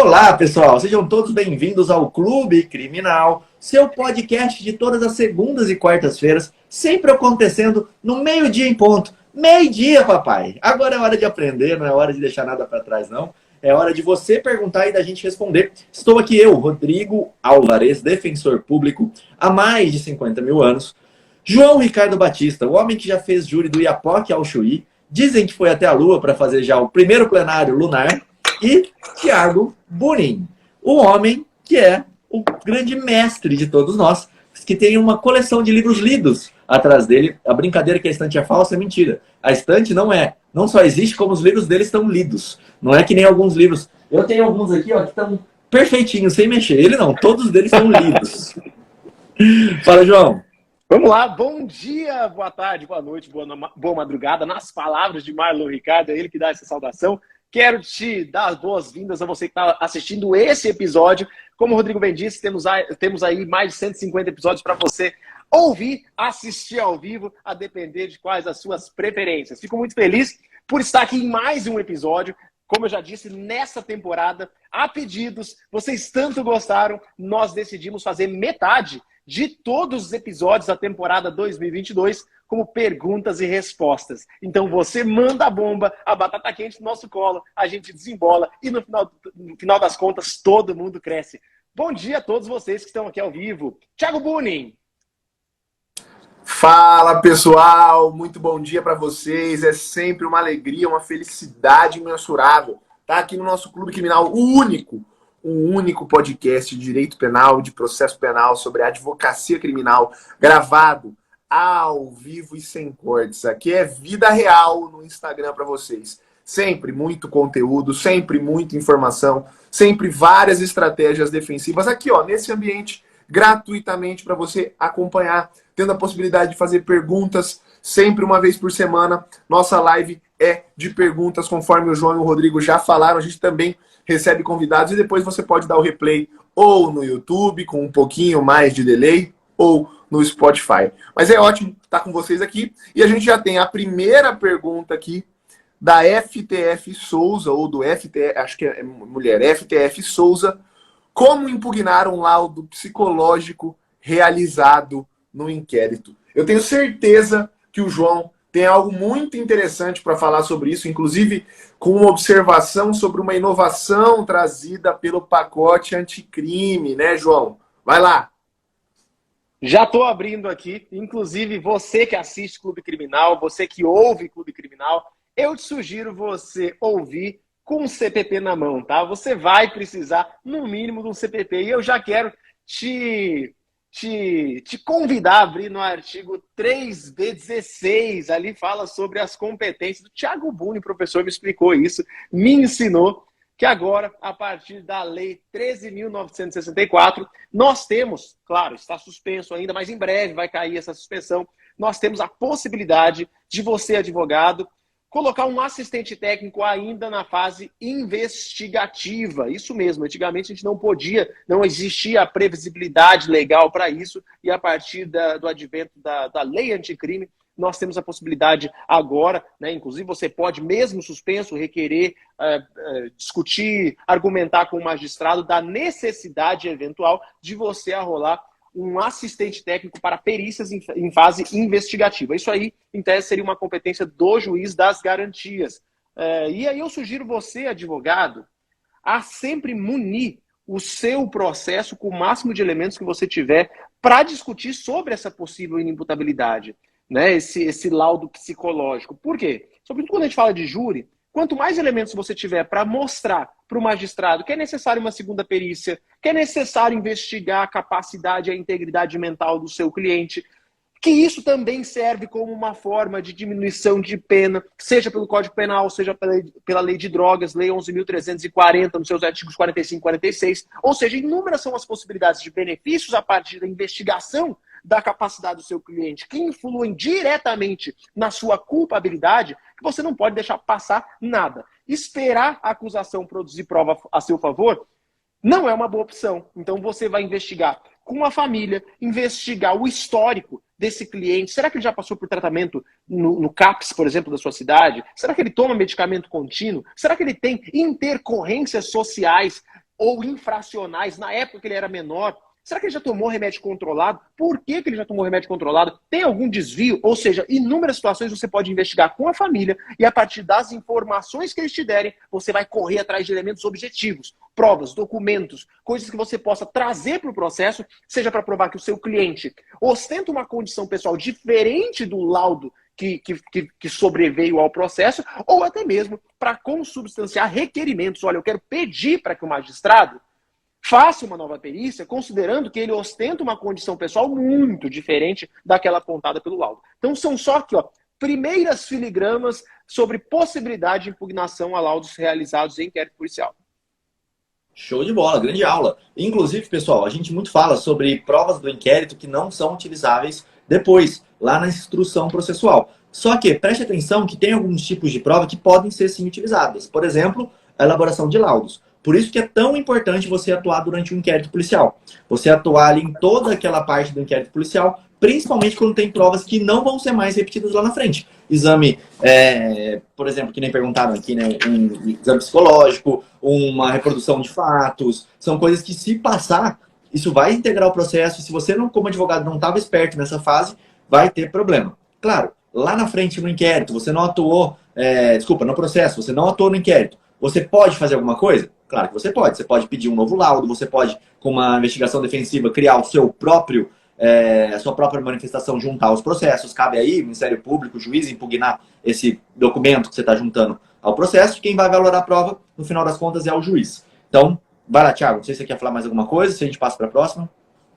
Olá, pessoal! Sejam todos bem-vindos ao Clube Criminal, seu podcast de todas as segundas e quartas-feiras, sempre acontecendo no meio-dia em ponto. Meio-dia, papai! Agora é hora de aprender, não é hora de deixar nada para trás, não. É hora de você perguntar e da gente responder. Estou aqui eu, Rodrigo Álvares, defensor público, há mais de 50 mil anos. João Ricardo Batista, o homem que já fez júri do Iapoque ao Chuí, dizem que foi até a Lua para fazer já o primeiro plenário lunar. E Thiago Bunin, o homem que é o grande mestre de todos nós, que tem uma coleção de livros lidos atrás dele. A brincadeira que a estante é falsa é mentira. A estante não só existe, como os livros dele estão lidos. Não é que nem alguns livros. Eu tenho alguns aqui, ó, que estão perfeitinhos, sem mexer. Ele não, todos deles estão lidos. Fala, João. Vamos lá, bom dia, boa tarde, boa noite, boa madrugada. Nas palavras de Marlon Ricardo, é ele que dá essa saudação. Quero te dar as boas-vindas a você que está assistindo esse episódio. Como o Rodrigo bem disse, temos aí mais de 150 episódios para você ouvir, assistir ao vivo, a depender de quais as suas preferências. Fico muito feliz por estar aqui em mais um episódio. Como eu já disse, nessa temporada, a pedidos, vocês tanto gostaram, nós decidimos fazer metade de todos os episódios da temporada 2022 como perguntas e respostas. Então você manda a bomba, a batata quente no nosso colo, a gente desembola e no final das contas todo mundo cresce. Bom dia a todos vocês que estão aqui ao vivo. Thiago Bunin. Fala, pessoal, muito bom dia para vocês. É sempre uma alegria, uma felicidade imensurável estar aqui no nosso Clube Criminal, um único podcast de direito penal, de processo penal, sobre advocacia criminal, gravado ao vivo e sem cortes. Aqui é vida real no Instagram para vocês. Sempre muito conteúdo, sempre muita informação, sempre várias estratégias defensivas aqui, ó, nesse ambiente, gratuitamente para você acompanhar, tendo a possibilidade de fazer perguntas sempre uma vez por semana. Nossa live é de perguntas, conforme o João e o Rodrigo já falaram. A gente também recebe convidados e depois você pode dar o replay ou no YouTube, com um pouquinho mais de delay, ou no Spotify. Mas é ótimo estar com vocês aqui. E a gente já tem a primeira pergunta aqui da FTF Souza, ou do FTF, acho que é mulher, FTF Souza. Como impugnar um laudo psicológico realizado no inquérito? Eu tenho certeza que o João tem algo muito interessante para falar sobre isso, inclusive com uma observação sobre uma inovação trazida pelo pacote anticrime, né, João? Vai lá. Já estou abrindo aqui, inclusive você que assiste Clube Criminal, você que ouve Clube Criminal, eu te sugiro você ouvir com um CPP na mão, tá? Você vai precisar, no mínimo, de um CPP. E eu já quero te convidar a abrir no artigo 3B16, ali fala sobre as competências. O Thiago Bunin, professor, me explicou isso, me ensinou que agora, a partir da Lei 13.964, nós temos, claro, está suspenso ainda, mas em breve vai cair essa suspensão, nós temos a possibilidade de você, advogado, colocar um assistente técnico ainda na fase investigativa. Isso mesmo, antigamente a gente não podia, não existia a previsibilidade legal para isso, e a partir do advento da lei anticrime, nós temos a possibilidade agora, né, inclusive você pode, mesmo suspenso, requerer, discutir, argumentar com o magistrado da necessidade eventual de você arrolar um assistente técnico para perícias em fase investigativa. Isso aí, em tese, seria uma competência do juiz das garantias. E aí eu sugiro você, advogado, a sempre munir o seu processo com o máximo de elementos que você tiver para discutir sobre essa possível inimputabilidade, né? Esse laudo psicológico. Por quê? Sobretudo quando a gente fala de júri, quanto mais elementos você tiver para mostrar para o magistrado que é necessário uma segunda perícia, que é necessário investigar a capacidade e a integridade mental do seu cliente, que isso também serve como uma forma de diminuição de pena, seja pelo Código Penal, seja pela Lei de Drogas, Lei 11.340, nos seus artigos 45 e 46. Ou seja, inúmeras são as possibilidades de benefícios a partir da investigação da capacidade do seu cliente, que influem diretamente na sua culpabilidade, que você não pode deixar passar nada. Esperar a acusação produzir prova a seu favor não é uma boa opção. Então você vai investigar com a família, investigar o histórico desse cliente. Será que ele já passou por tratamento no CAPS, por exemplo, da sua cidade? Será que ele toma medicamento contínuo? Será que ele tem intercorrências sociais ou infracionais, na época que ele era menor. Será que ele já tomou remédio controlado? Por que ele já tomou remédio controlado? Tem algum desvio? Ou seja, inúmeras situações você pode investigar com a família e a partir das informações que eles te derem, você vai correr atrás de elementos objetivos, provas, documentos, coisas que você possa trazer para o processo, seja para provar que o seu cliente ostenta uma condição pessoal diferente do laudo que sobreveio ao processo, ou até mesmo para consubstanciar requerimentos. Olha, eu quero pedir para que o magistrado faça uma nova perícia, considerando que ele ostenta uma condição pessoal muito diferente daquela apontada pelo laudo. Então são só aqui, ó, primeiras filigramas sobre possibilidade de impugnação a laudos realizados em inquérito policial. Show de bola, grande aula. Inclusive, pessoal, a gente muito fala sobre provas do inquérito que não são utilizáveis depois, lá na instrução processual. Só que preste atenção que tem alguns tipos de prova que podem ser sim utilizadas. Por exemplo, a elaboração de laudos. Por isso que é tão importante você atuar durante o inquérito policial. Você atuar ali em toda aquela parte do inquérito policial, principalmente quando tem provas que não vão ser mais repetidas lá na frente. Exame, por exemplo, que nem perguntaram aqui, né? Um exame psicológico, uma reprodução de fatos. São coisas que, se passar, isso vai integrar o processo. E se você, não, como advogado, não estava esperto nessa fase, vai ter problema. Claro, lá na frente no inquérito, você não atuou... no processo, você não atuou no inquérito. Você pode fazer alguma coisa? Claro que você pode. Você pode pedir um novo laudo, você pode, com uma investigação defensiva, criar o seu próprio, a sua própria manifestação, juntar os processos. Cabe aí, o Ministério Público, o juiz, impugnar esse documento que você está juntando ao processo. Quem vai valorar a prova, no final das contas, é o juiz. Então, vai lá, Thiago. Não sei se você quer falar mais alguma coisa, se a gente passa para a próxima.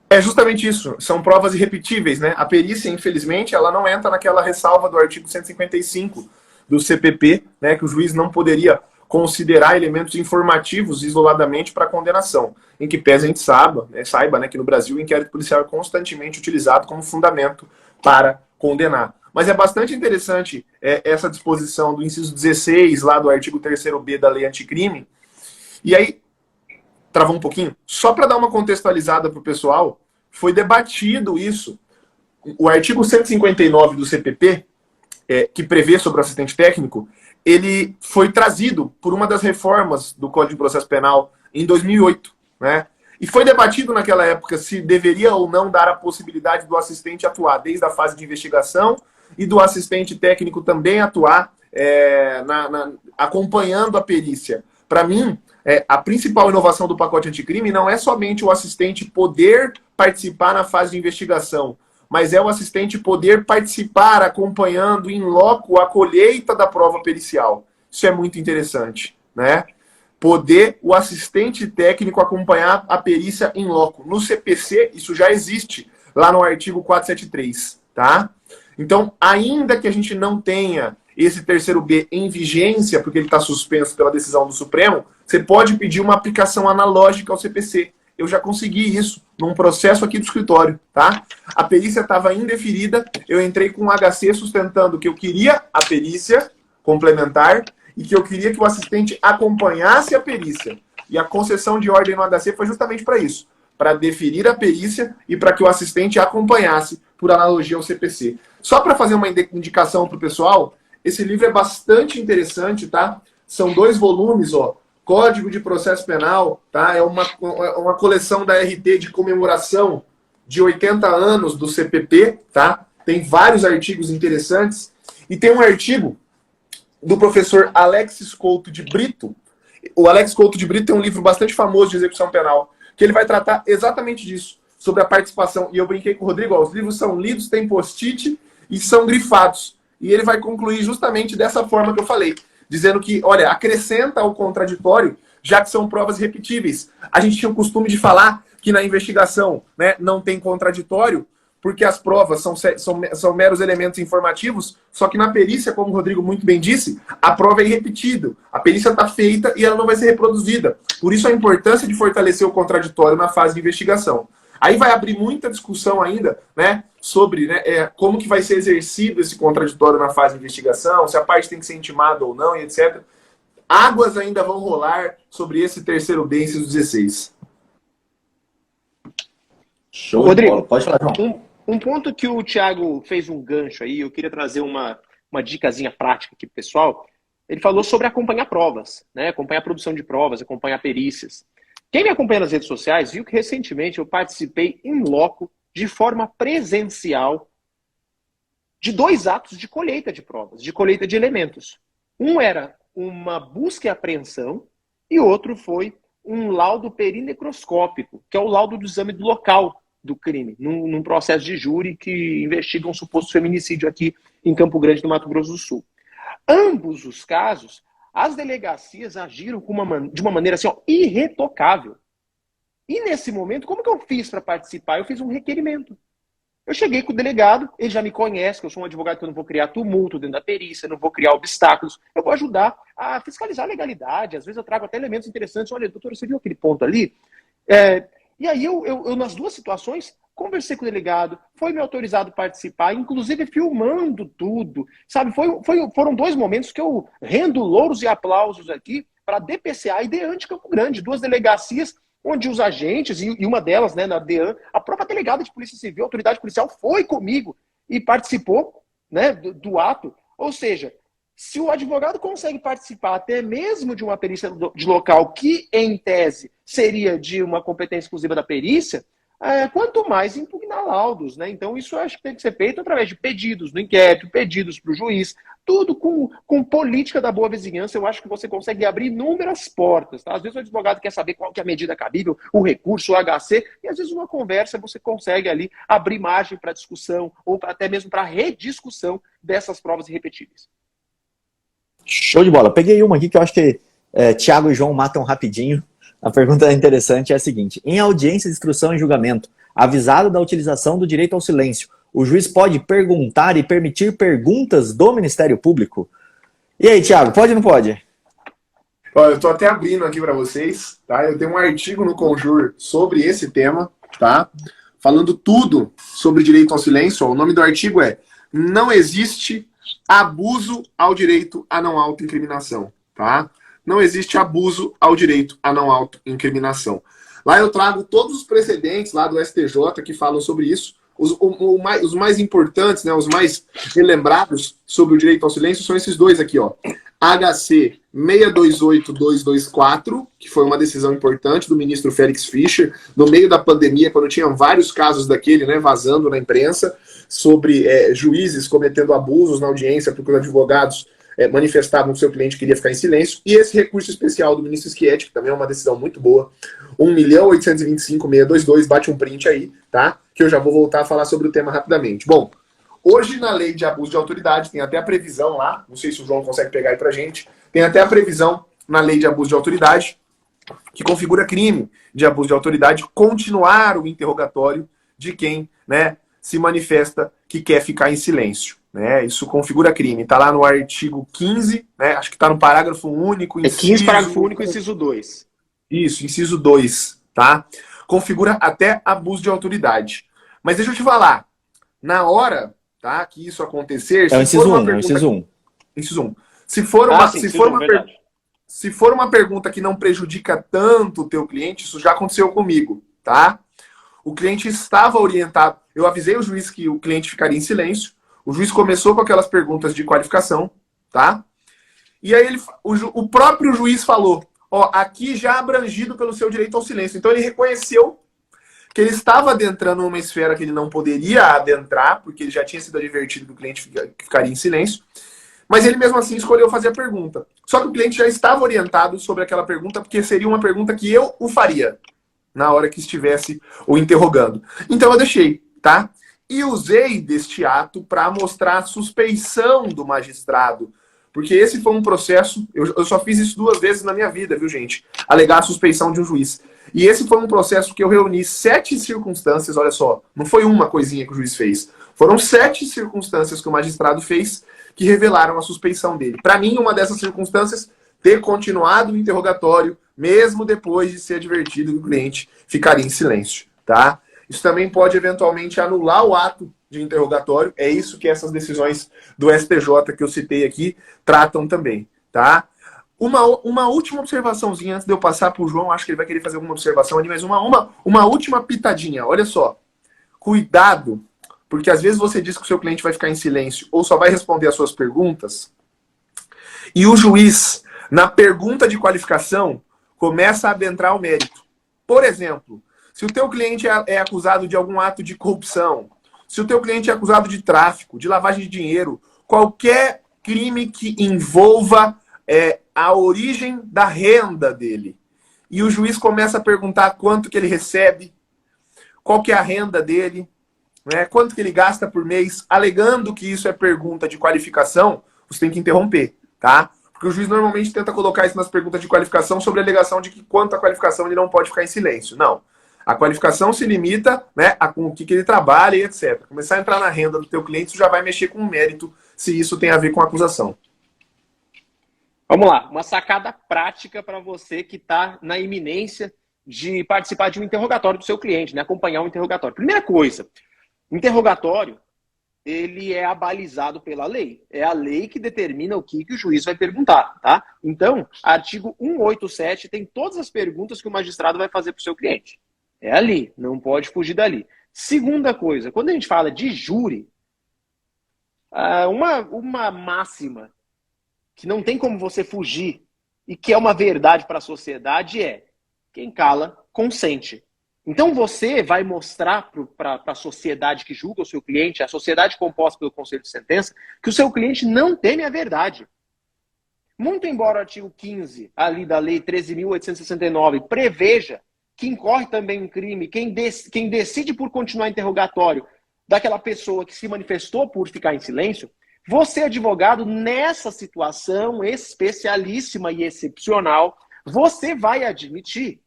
É justamente isso. São provas irrepetíveis, né? A perícia, infelizmente, ela não entra naquela ressalva do artigo 155 do CPP, né? Que o juiz não poderia considerar elementos informativos isoladamente para condenação, em que pese a gente saiba, né, que no Brasil o inquérito policial é constantemente utilizado como fundamento para condenar. Mas é bastante interessante essa disposição do inciso 16, lá do artigo 3º-B da Lei Anticrime. E aí, travou um pouquinho, só para dar uma contextualizada para o pessoal, foi debatido isso. O artigo 159 do CPP, que prevê sobre o assistente técnico, ele foi trazido por uma das reformas do Código de Processo Penal em 2008, né? E foi debatido naquela época se deveria ou não dar a possibilidade do assistente atuar desde a fase de investigação e do assistente técnico também atuar acompanhando a perícia. Para mim, a principal inovação do pacote anticrime não é somente o assistente poder participar na fase de investigação, mas é o assistente poder participar acompanhando em loco a colheita da prova pericial. Isso é muito interessante, né? Poder o assistente técnico acompanhar a perícia em loco. No CPC, isso já existe, lá no artigo 473, tá? Então, ainda que a gente não tenha esse 3º-B em vigência, porque ele está suspenso pela decisão do Supremo, você pode pedir uma aplicação analógica ao CPC. Eu já consegui isso num processo aqui do escritório, tá? A perícia estava indeferida, eu entrei com um HC sustentando que eu queria a perícia complementar e que eu queria que o assistente acompanhasse a perícia. E a concessão de ordem no HC foi justamente para isso, para deferir a perícia e para que o assistente acompanhasse por analogia ao CPC. Só para fazer uma indicação para o pessoal, esse livro é bastante interessante, tá? São 2 volumes, ó. Código de Processo Penal, tá? É uma coleção da RT de comemoração de 80 anos do CPP, tá? Tem vários artigos interessantes. E tem um artigo do professor Alexis Couto de Brito. O Alex Couto de Brito tem um livro bastante famoso de execução penal, que ele vai tratar exatamente disso, sobre a participação. E eu brinquei com o Rodrigo, ó, os livros são lidos, tem post-it e são grifados. E ele vai concluir justamente dessa forma que eu falei, dizendo que, olha, acrescenta ao contraditório, já que são provas repetíveis. A gente tinha o costume de falar que na investigação, né, não tem contraditório, porque as provas são meros elementos informativos, só que na perícia, como o Rodrigo muito bem disse, a prova é irrepetível. A perícia está feita e ela não vai ser reproduzida. Por isso a importância de fortalecer o contraditório na fase de investigação. Aí vai abrir muita discussão ainda, né, sobre, né, como que vai ser exercido esse contraditório na fase de investigação, se a parte tem que ser intimada ou não, e etc. Águas ainda vão rolar sobre esse 3º-B, inciso 16. Show, Rodrigo, pode falar, João. Um ponto que o Thiago fez um gancho aí, eu queria trazer uma dicasinha prática aqui pro pessoal. Ele falou sobre acompanhar provas, né? Acompanhar a produção de provas, acompanhar perícias. Quem me acompanha nas redes sociais viu que recentemente eu participei em loco, de forma presencial, de 2 atos de colheita de provas, de colheita de elementos. Um era uma busca e apreensão e outro foi um laudo perinecroscópico, que é o laudo do exame do local do crime, num processo de júri que investiga um suposto feminicídio aqui em Campo Grande, no Mato Grosso do Sul. Ambos os casos, as delegacias agiram de uma maneira assim, ó, irretocável. E nesse momento, como que eu fiz para participar? Eu fiz um requerimento. Eu cheguei com o delegado, ele já me conhece, que eu sou um advogado que eu não vou criar tumulto dentro da perícia, não vou criar obstáculos, eu vou ajudar a fiscalizar a legalidade. Às vezes eu trago até elementos interessantes. Olha, doutor, você viu aquele ponto ali? E aí eu, nas 2 situações, conversei com o delegado, foi me autorizado a participar, inclusive filmando tudo, sabe? Foram 2 momentos que eu rendo louros e aplausos aqui para a DPCA e DEAN de Campo Grande, 2 delegacias onde os agentes, e uma delas, né, na DEAN, a própria delegada de Polícia Civil, a autoridade policial, foi comigo e participou, né, do ato. Ou seja, se o advogado consegue participar até mesmo de uma perícia de local que, em tese, seria de uma competência exclusiva da perícia, quanto mais impugnar laudos, né? Então isso eu acho que tem que ser feito através de pedidos no inquérito, pedidos para o juiz, tudo com política da boa vizinhança. Eu acho que você consegue abrir inúmeras portas, tá? Às vezes o advogado quer saber qual que é a medida cabível, o recurso, o HC, e às vezes uma conversa você consegue ali abrir margem para discussão ou até mesmo para rediscussão dessas provas irrepetíveis. Show de bola. Peguei uma aqui que eu acho que Tiago e João matam rapidinho. A pergunta interessante é a seguinte: em audiência de instrução e julgamento, avisado da utilização do direito ao silêncio, o juiz pode perguntar e permitir perguntas do Ministério Público? E aí, Tiago, pode ou não pode? Olha, eu tô até abrindo aqui para vocês, tá? Eu tenho um artigo no Conjur sobre esse tema, tá? Falando tudo sobre direito ao silêncio. O nome do artigo é "Não existe abuso ao direito à não autoincriminação", tá? Não existe abuso ao direito à não autoincriminação. Lá eu trago todos os precedentes lá do STJ que falam sobre isso. Os mais importantes, né, os mais relembrados sobre o direito ao silêncio são esses 2 aqui, ó. HC 628224, que foi uma decisão importante do ministro Félix Fischer, no meio da pandemia, quando tinham vários casos daquele, né, vazando na imprensa, sobre juízes cometendo abusos na audiência porque os advogados manifestavam que o seu cliente queria ficar em silêncio. E esse recurso especial do ministro Schietti, que também é uma decisão muito boa, 1.825.622, bate um print aí, tá? Que eu já vou voltar a falar sobre o tema rapidamente. Bom, hoje na lei de abuso de autoridade, tem até a previsão lá, não sei se o João consegue pegar aí pra gente, tem até a previsão na lei de abuso de autoridade, que configura crime de abuso de autoridade continuar o interrogatório de quem, né, se manifesta que quer ficar em silêncio. Né? Isso configura crime. Está lá no artigo 15, né? Acho que está no parágrafo único. 15, parágrafo único, inciso 2. Isso, inciso 2, tá? Configura até abuso de autoridade. Mas deixa eu te falar, na hora, tá, que isso acontecer... É o inciso 1, é o inciso 1. Inciso 1. Se for uma pergunta que não prejudica tanto o teu cliente, isso já aconteceu comigo, tá? O cliente estava orientado, eu avisei o juiz que o cliente ficaria em silêncio, o juiz começou com aquelas perguntas de qualificação, tá? E aí o próprio juiz falou, ó, aqui já abrangido pelo seu direito ao silêncio. Então ele reconheceu que ele estava adentrando uma esfera que ele não poderia adentrar, porque ele já tinha sido advertido que o cliente ficaria em silêncio, mas ele mesmo assim escolheu fazer a pergunta. Só que o cliente já estava orientado sobre aquela pergunta, porque seria uma pergunta que eu o faria na hora que estivesse o interrogando. Então eu deixei, tá? E usei deste ato para mostrar a suspeição do magistrado. Porque esse foi um processo... Eu só fiz isso 2 vezes na minha vida, viu, gente? Alegar a suspeição de um juiz. E esse foi um processo que eu reuni 7 circunstâncias, olha só. Não foi uma coisinha que o juiz fez. Foram 7 circunstâncias que o magistrado fez que revelaram a suspeição dele. Para mim, uma dessas circunstâncias, ter continuado o interrogatório, mesmo depois de ser advertido que o cliente ficaria em silêncio, tá? Isso também pode, eventualmente, anular o ato de interrogatório. É isso que essas decisões do STJ que eu citei aqui tratam também, tá? Uma última observaçãozinha antes de eu passar para o João. Acho que ele vai querer fazer alguma observação ali, mas uma última pitadinha. Olha só. Cuidado, porque às vezes você diz que o seu cliente vai ficar em silêncio ou só vai responder as suas perguntas e o juiz, na pergunta de qualificação, começa a adentrar o mérito. Por exemplo, se o teu cliente é acusado de algum ato de corrupção, se o teu cliente é acusado de tráfico, de lavagem de dinheiro, qualquer crime que envolva a origem da renda dele, e o juiz começa a perguntar quanto que ele recebe, qual que é a renda dele, né, quanto que ele gasta por mês, alegando que isso é pergunta de qualificação, você tem que interromper, tá? Porque o juiz normalmente tenta colocar isso nas perguntas de qualificação sobre a alegação de que quanto à qualificação ele não pode ficar em silêncio. Não. A qualificação se limita, né, a com o que ele trabalha e etc. Começar a entrar na renda do teu cliente, isso já vai mexer com o mérito, se isso tem a ver com a acusação. Vamos lá, uma sacada prática para você que está na iminência de participar de um interrogatório do seu cliente, né? Acompanhar um interrogatório. Primeira coisa, interrogatório, ele é abalizado pela lei. É a lei que determina o que o juiz vai perguntar, tá? Então, artigo 187 tem todas as perguntas que o magistrado vai fazer para o seu cliente. É ali, não pode fugir dali. Segunda coisa, quando a gente fala de júri, uma máxima que não tem como você fugir e que é uma verdade para a sociedade é: quem cala, consente. Então você vai mostrar para a sociedade que julga o seu cliente, a sociedade composta pelo Conselho de Sentença, que o seu cliente não teme a verdade. Muito embora o artigo 15 ali da Lei 13.869 preveja que incorre também um crime quem decide por continuar interrogatório daquela pessoa que se manifestou por ficar em silêncio, você, advogado, nessa situação especialíssima e excepcional, você vai admitir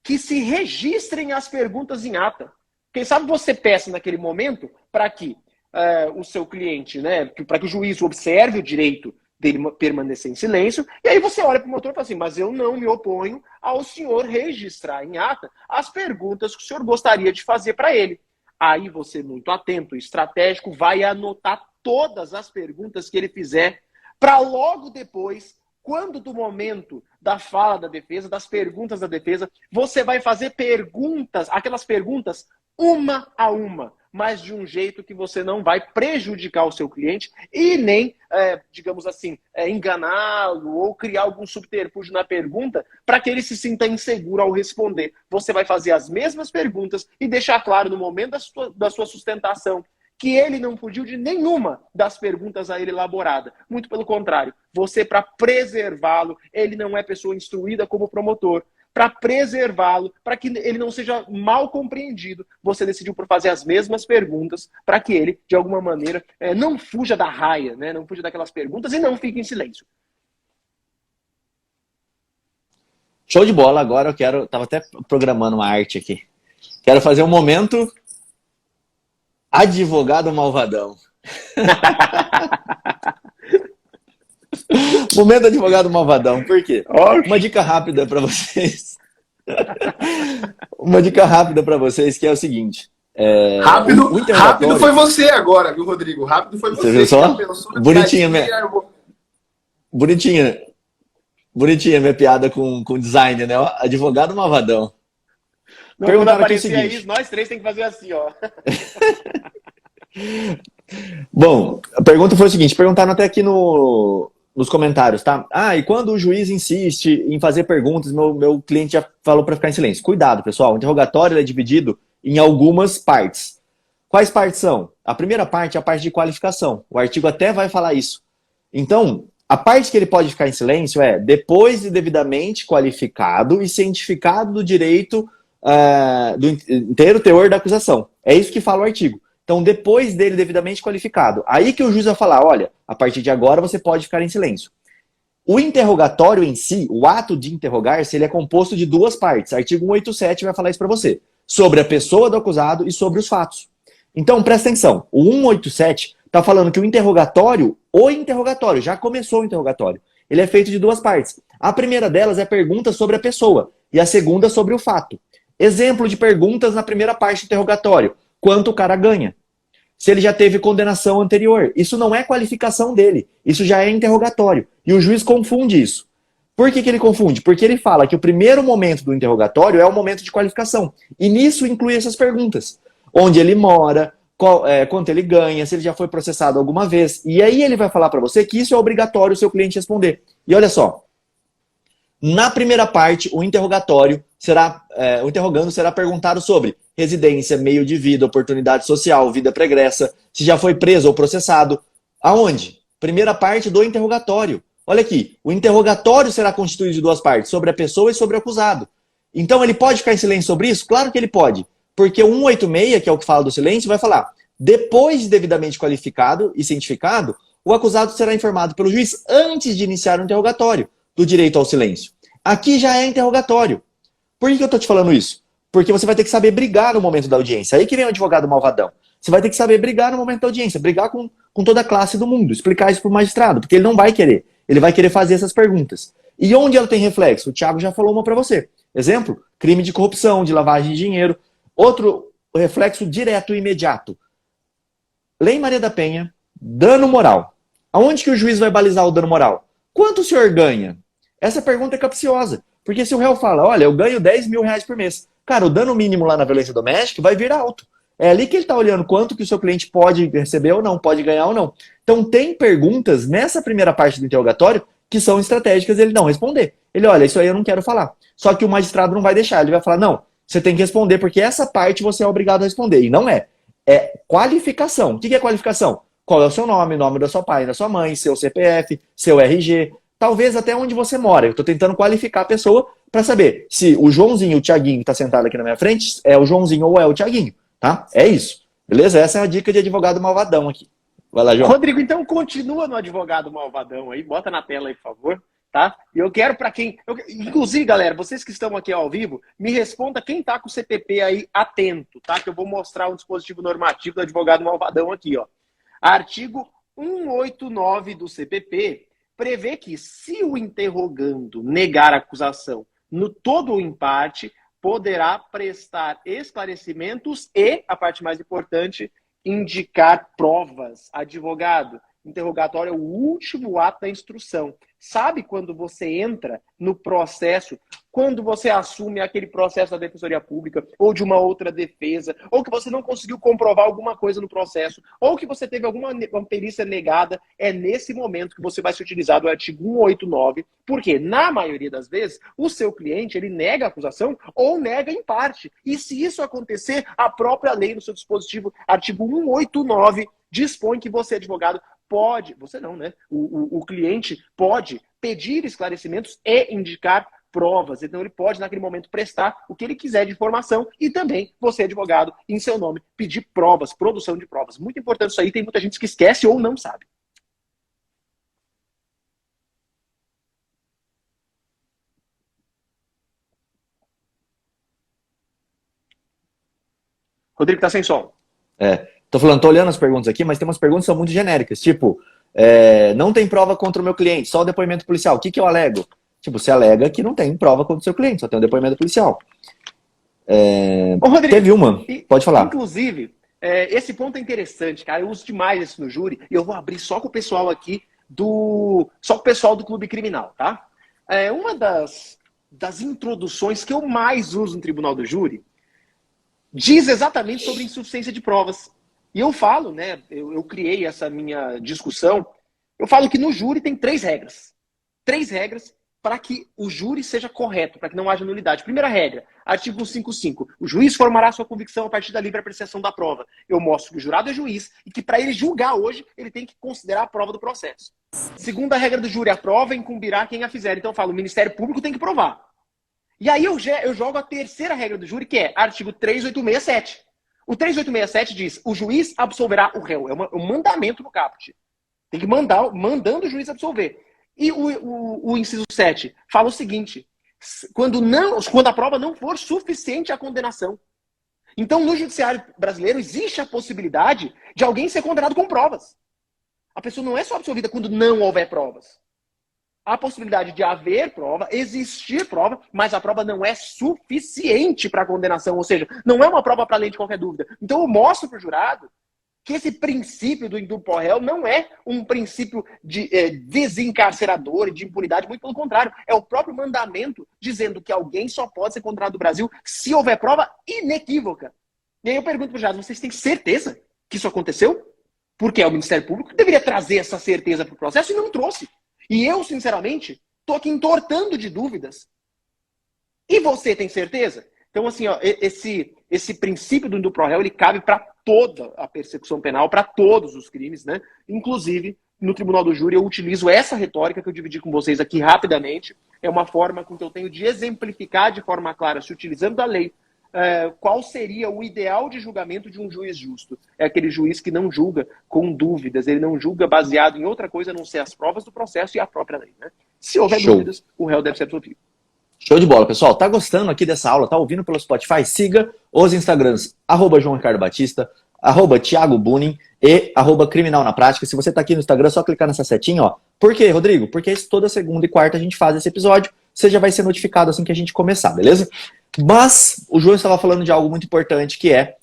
que se registrem as perguntas em ata. Quem sabe você peça naquele momento para que o seu cliente, né, para que o juiz observe o direito dele permanecer em silêncio, e aí você olha para o motor e fala assim: mas eu não me oponho ao senhor registrar em ata as perguntas que o senhor gostaria de fazer para ele. Aí você, muito atento, estratégico, vai anotar todas as perguntas que ele fizer, para logo depois, quando do momento da fala da defesa, das perguntas da defesa, você vai fazer perguntas, aquelas perguntas uma a uma, mas de um jeito que você não vai prejudicar o seu cliente e nem, digamos assim, enganá-lo ou criar algum subterfúgio na pergunta para que ele se sinta inseguro ao responder. Você vai fazer as mesmas perguntas e deixar claro no momento da sua sustentação que ele não fugiu de nenhuma das perguntas a ele elaborada. Muito pelo contrário, você, para preservá-lo, ele não é pessoa instruída como promotor, para preservá-lo, para que ele não seja mal compreendido, você decidiu por fazer as mesmas perguntas para que ele, de alguma maneira, não fuja da raia, né? Não fuja daquelas perguntas e não fique em silêncio. Show de bola. Agora estava até programando uma arte aqui. Quero fazer um momento advogado malvadão. Momento advogado malvadão. Por quê? Uma dica rápida para vocês. Uma dica rápida para vocês, que é o seguinte. Rápido foi você agora, viu, Rodrigo? Rápido foi você. Você viu só? Bonitinha, bonitinha minha piada com design, né? Advogado malvadão. Não, quando aparecer aí, nós três tem que fazer assim, ó. Bom, a pergunta foi o seguinte, perguntaram até aqui nos comentários, tá? E quando o juiz insiste em fazer perguntas, meu cliente já falou para ficar em silêncio. Cuidado, pessoal, o interrogatório é dividido em algumas partes. Quais partes são? A primeira parte é a parte de qualificação. O artigo até vai falar isso. Então, a parte que ele pode ficar em silêncio é depois de devidamente qualificado e cientificado do direito do inteiro teor da acusação. É isso que fala o artigo. Então, depois dele devidamente qualificado, aí que o juiz vai falar: olha, a partir de agora você pode ficar em silêncio. O interrogatório em si, o ato de interrogar-se, ele é composto de duas partes. Artigo 187 vai falar isso para você. Sobre a pessoa do acusado e sobre os fatos. Então, presta atenção. O 187 está falando que o interrogatório, já começou o interrogatório. Ele é feito de duas partes. A primeira delas é pergunta sobre a pessoa e a segunda sobre o fato. Exemplo de perguntas na primeira parte do interrogatório. Quanto o cara ganha? Se ele já teve condenação anterior. Isso não é qualificação dele. Isso já é interrogatório. E o juiz confunde isso. Por que ele confunde? Porque ele fala que o primeiro momento do interrogatório é o momento de qualificação. E nisso inclui essas perguntas. Onde ele mora, quanto ele ganha, se ele já foi processado alguma vez. E aí ele vai falar para você que isso é obrigatório o seu cliente responder. E olha só. Na primeira parte, o interrogando será perguntado sobre residência, meio de vida, oportunidade social, vida pregressa, se já foi preso ou processado. Aonde? Primeira parte do interrogatório. Olha aqui, o interrogatório será constituído de duas partes, sobre a pessoa e sobre o acusado. Então ele pode ficar em silêncio sobre isso? Claro que ele pode. Porque o 186, que é o que fala do silêncio, vai falar: depois de devidamente qualificado e cientificado, o acusado será informado pelo juiz antes de iniciar o interrogatório do direito ao silêncio. Aqui já é interrogatório. Por que eu estou te falando isso? Porque você vai ter que saber brigar no momento da audiência. Aí que vem o advogado malvadão. Você vai ter que saber brigar no momento da audiência, brigar com toda a classe do mundo, explicar isso para o magistrado, porque ele não vai querer. Ele vai querer fazer essas perguntas. E onde ela tem reflexo? O Thiago já falou uma para você. Exemplo, crime de corrupção, de lavagem de dinheiro. Outro reflexo direto e imediato. Lei Maria da Penha, dano moral. Aonde que o juiz vai balizar o dano moral? Quanto o senhor ganha? Essa pergunta é capciosa. Porque se o réu fala: olha, eu ganho 10 mil reais por mês. Cara, o dano mínimo lá na violência doméstica vai vir alto. É ali que ele está olhando quanto que o seu cliente pode receber ou não, pode ganhar ou não. Então tem perguntas nessa primeira parte do interrogatório que são estratégicas ele não responder. Ele: olha, isso aí eu não quero falar. Só que o magistrado não vai deixar. Ele vai falar: não, você tem que responder porque essa parte você é obrigado a responder. E não é. É qualificação. O que é qualificação? Qual é o seu nome, nome da sua pai, da sua mãe, seu CPF, seu RG, talvez até onde você mora. Eu estou tentando qualificar a pessoa para saber se o Joãozinho, o Thiaguinho que está sentado aqui na minha frente, é o Joãozinho ou é o Thiaguinho. Tá? É isso. Beleza? Essa é a dica de advogado malvadão aqui. Vai lá, João. Rodrigo, então continua no advogado malvadão aí. Bota na tela aí, por favor. Tá? E eu quero para quem... Inclusive, galera, vocês que estão aqui ao vivo, me responda quem tá com o CPP aí atento, tá? Que eu vou mostrar um dispositivo normativo do advogado malvadão aqui, ó. Artigo 189 do CPP prevê que, se o interrogando negar a acusação no todo ou em parte, poderá prestar esclarecimentos e, a parte mais importante, indicar provas. Advogado, interrogatório é o último ato da instrução. Sabe quando você entra no processo, quando você assume aquele processo da Defensoria Pública ou de uma outra defesa, ou que você não conseguiu comprovar alguma coisa no processo, ou que você teve alguma perícia negada, é nesse momento que você vai se utilizar do artigo 189, porque, na maioria das vezes, o seu cliente ele nega a acusação ou nega em parte. E se isso acontecer, a própria lei no seu dispositivo, artigo 189, dispõe que você, advogado, pode, você não, né? O cliente pode pedir esclarecimentos e indicar provas. Então ele pode, naquele momento, prestar o que ele quiser de informação e também, você, advogado, em seu nome, pedir provas, produção de provas. Muito importante isso aí, tem muita gente que esquece ou não sabe. Rodrigo, tá sem som. Tô olhando as perguntas aqui, mas tem umas perguntas que são muito genéricas, tipo, não tem prova contra o meu cliente, só o depoimento policial. O que eu alego? Tipo, você alega que não tem prova contra o seu cliente, só tem um depoimento policial. Ô, Rodrigo, teve uma, pode falar. Inclusive, esse ponto é interessante, cara. Eu uso demais isso no júri e eu vou abrir só com o pessoal aqui só com o pessoal do Clube Criminal, tá? Uma das introduções que eu mais uso no Tribunal do Júri diz exatamente sobre insuficiência de provas. E eu falo, né, eu criei essa minha discussão, eu falo que no júri tem 3 regras. 3 regras para que o júri seja correto, para que não haja nulidade. Primeira regra, artigo 155. O juiz formará sua convicção a partir da livre apreciação da prova. Eu mostro que o jurado é juiz e que para ele julgar hoje, ele tem que considerar a prova do processo. Segunda regra do júri, a prova incumbirá quem a fizer. Então eu falo, o Ministério Público tem que provar. E aí eu jogo a terceira regra do júri, que é artigo 3867. O 3867 diz, o juiz absolverá o réu. É um mandamento no caput. Tem que mandando o juiz absolver. E o inciso 7 fala o seguinte, quando a prova não for suficiente à condenação. Então, no judiciário brasileiro, existe a possibilidade de alguém ser condenado com provas. A pessoa não é só absolvida quando não houver provas. Há a possibilidade de haver prova, existir prova, mas a prova não é suficiente para a condenação. Ou seja, não é uma prova para além de qualquer dúvida. Então, eu mostro para o jurado que esse princípio do indulto pro réu não é um princípio de desencarcerador e de impunidade, muito pelo contrário. É o próprio mandamento dizendo que alguém só pode ser condenado no Brasil se houver prova inequívoca. E aí eu pergunto para o jurado, vocês têm certeza que isso aconteceu? Porque é o Ministério Público que deveria trazer essa certeza para o processo e não trouxe. E eu, sinceramente, tô aqui entortando de dúvidas. E você tem certeza? Então, assim, ó, esse princípio do pro réu, ele cabe para toda a persecução penal, para todos os crimes, né? Inclusive, no tribunal do júri, eu utilizo essa retórica que eu dividi com vocês aqui rapidamente. É uma forma com que eu tenho de exemplificar de forma clara, se utilizando da lei, qual seria o ideal de julgamento de um juiz justo. É aquele juiz que não julga com dúvidas, ele não julga baseado em outra coisa, a não ser as provas do processo e a própria lei, né? Se houver dúvidas, o réu deve ser absolvido. Show de bola, pessoal. Tá gostando aqui dessa aula? Tá ouvindo pelo Spotify? Siga os Instagrams, @João Ricardo Batista, @Thiago Bunin e @Criminal na Prática. Se você tá aqui no Instagram, é só clicar nessa setinha, ó. Por quê, Rodrigo? Porque toda segunda e quarta a gente faz esse episódio. Você já vai ser notificado assim que a gente começar, beleza? Mas o João estava falando de algo muito importante, que é: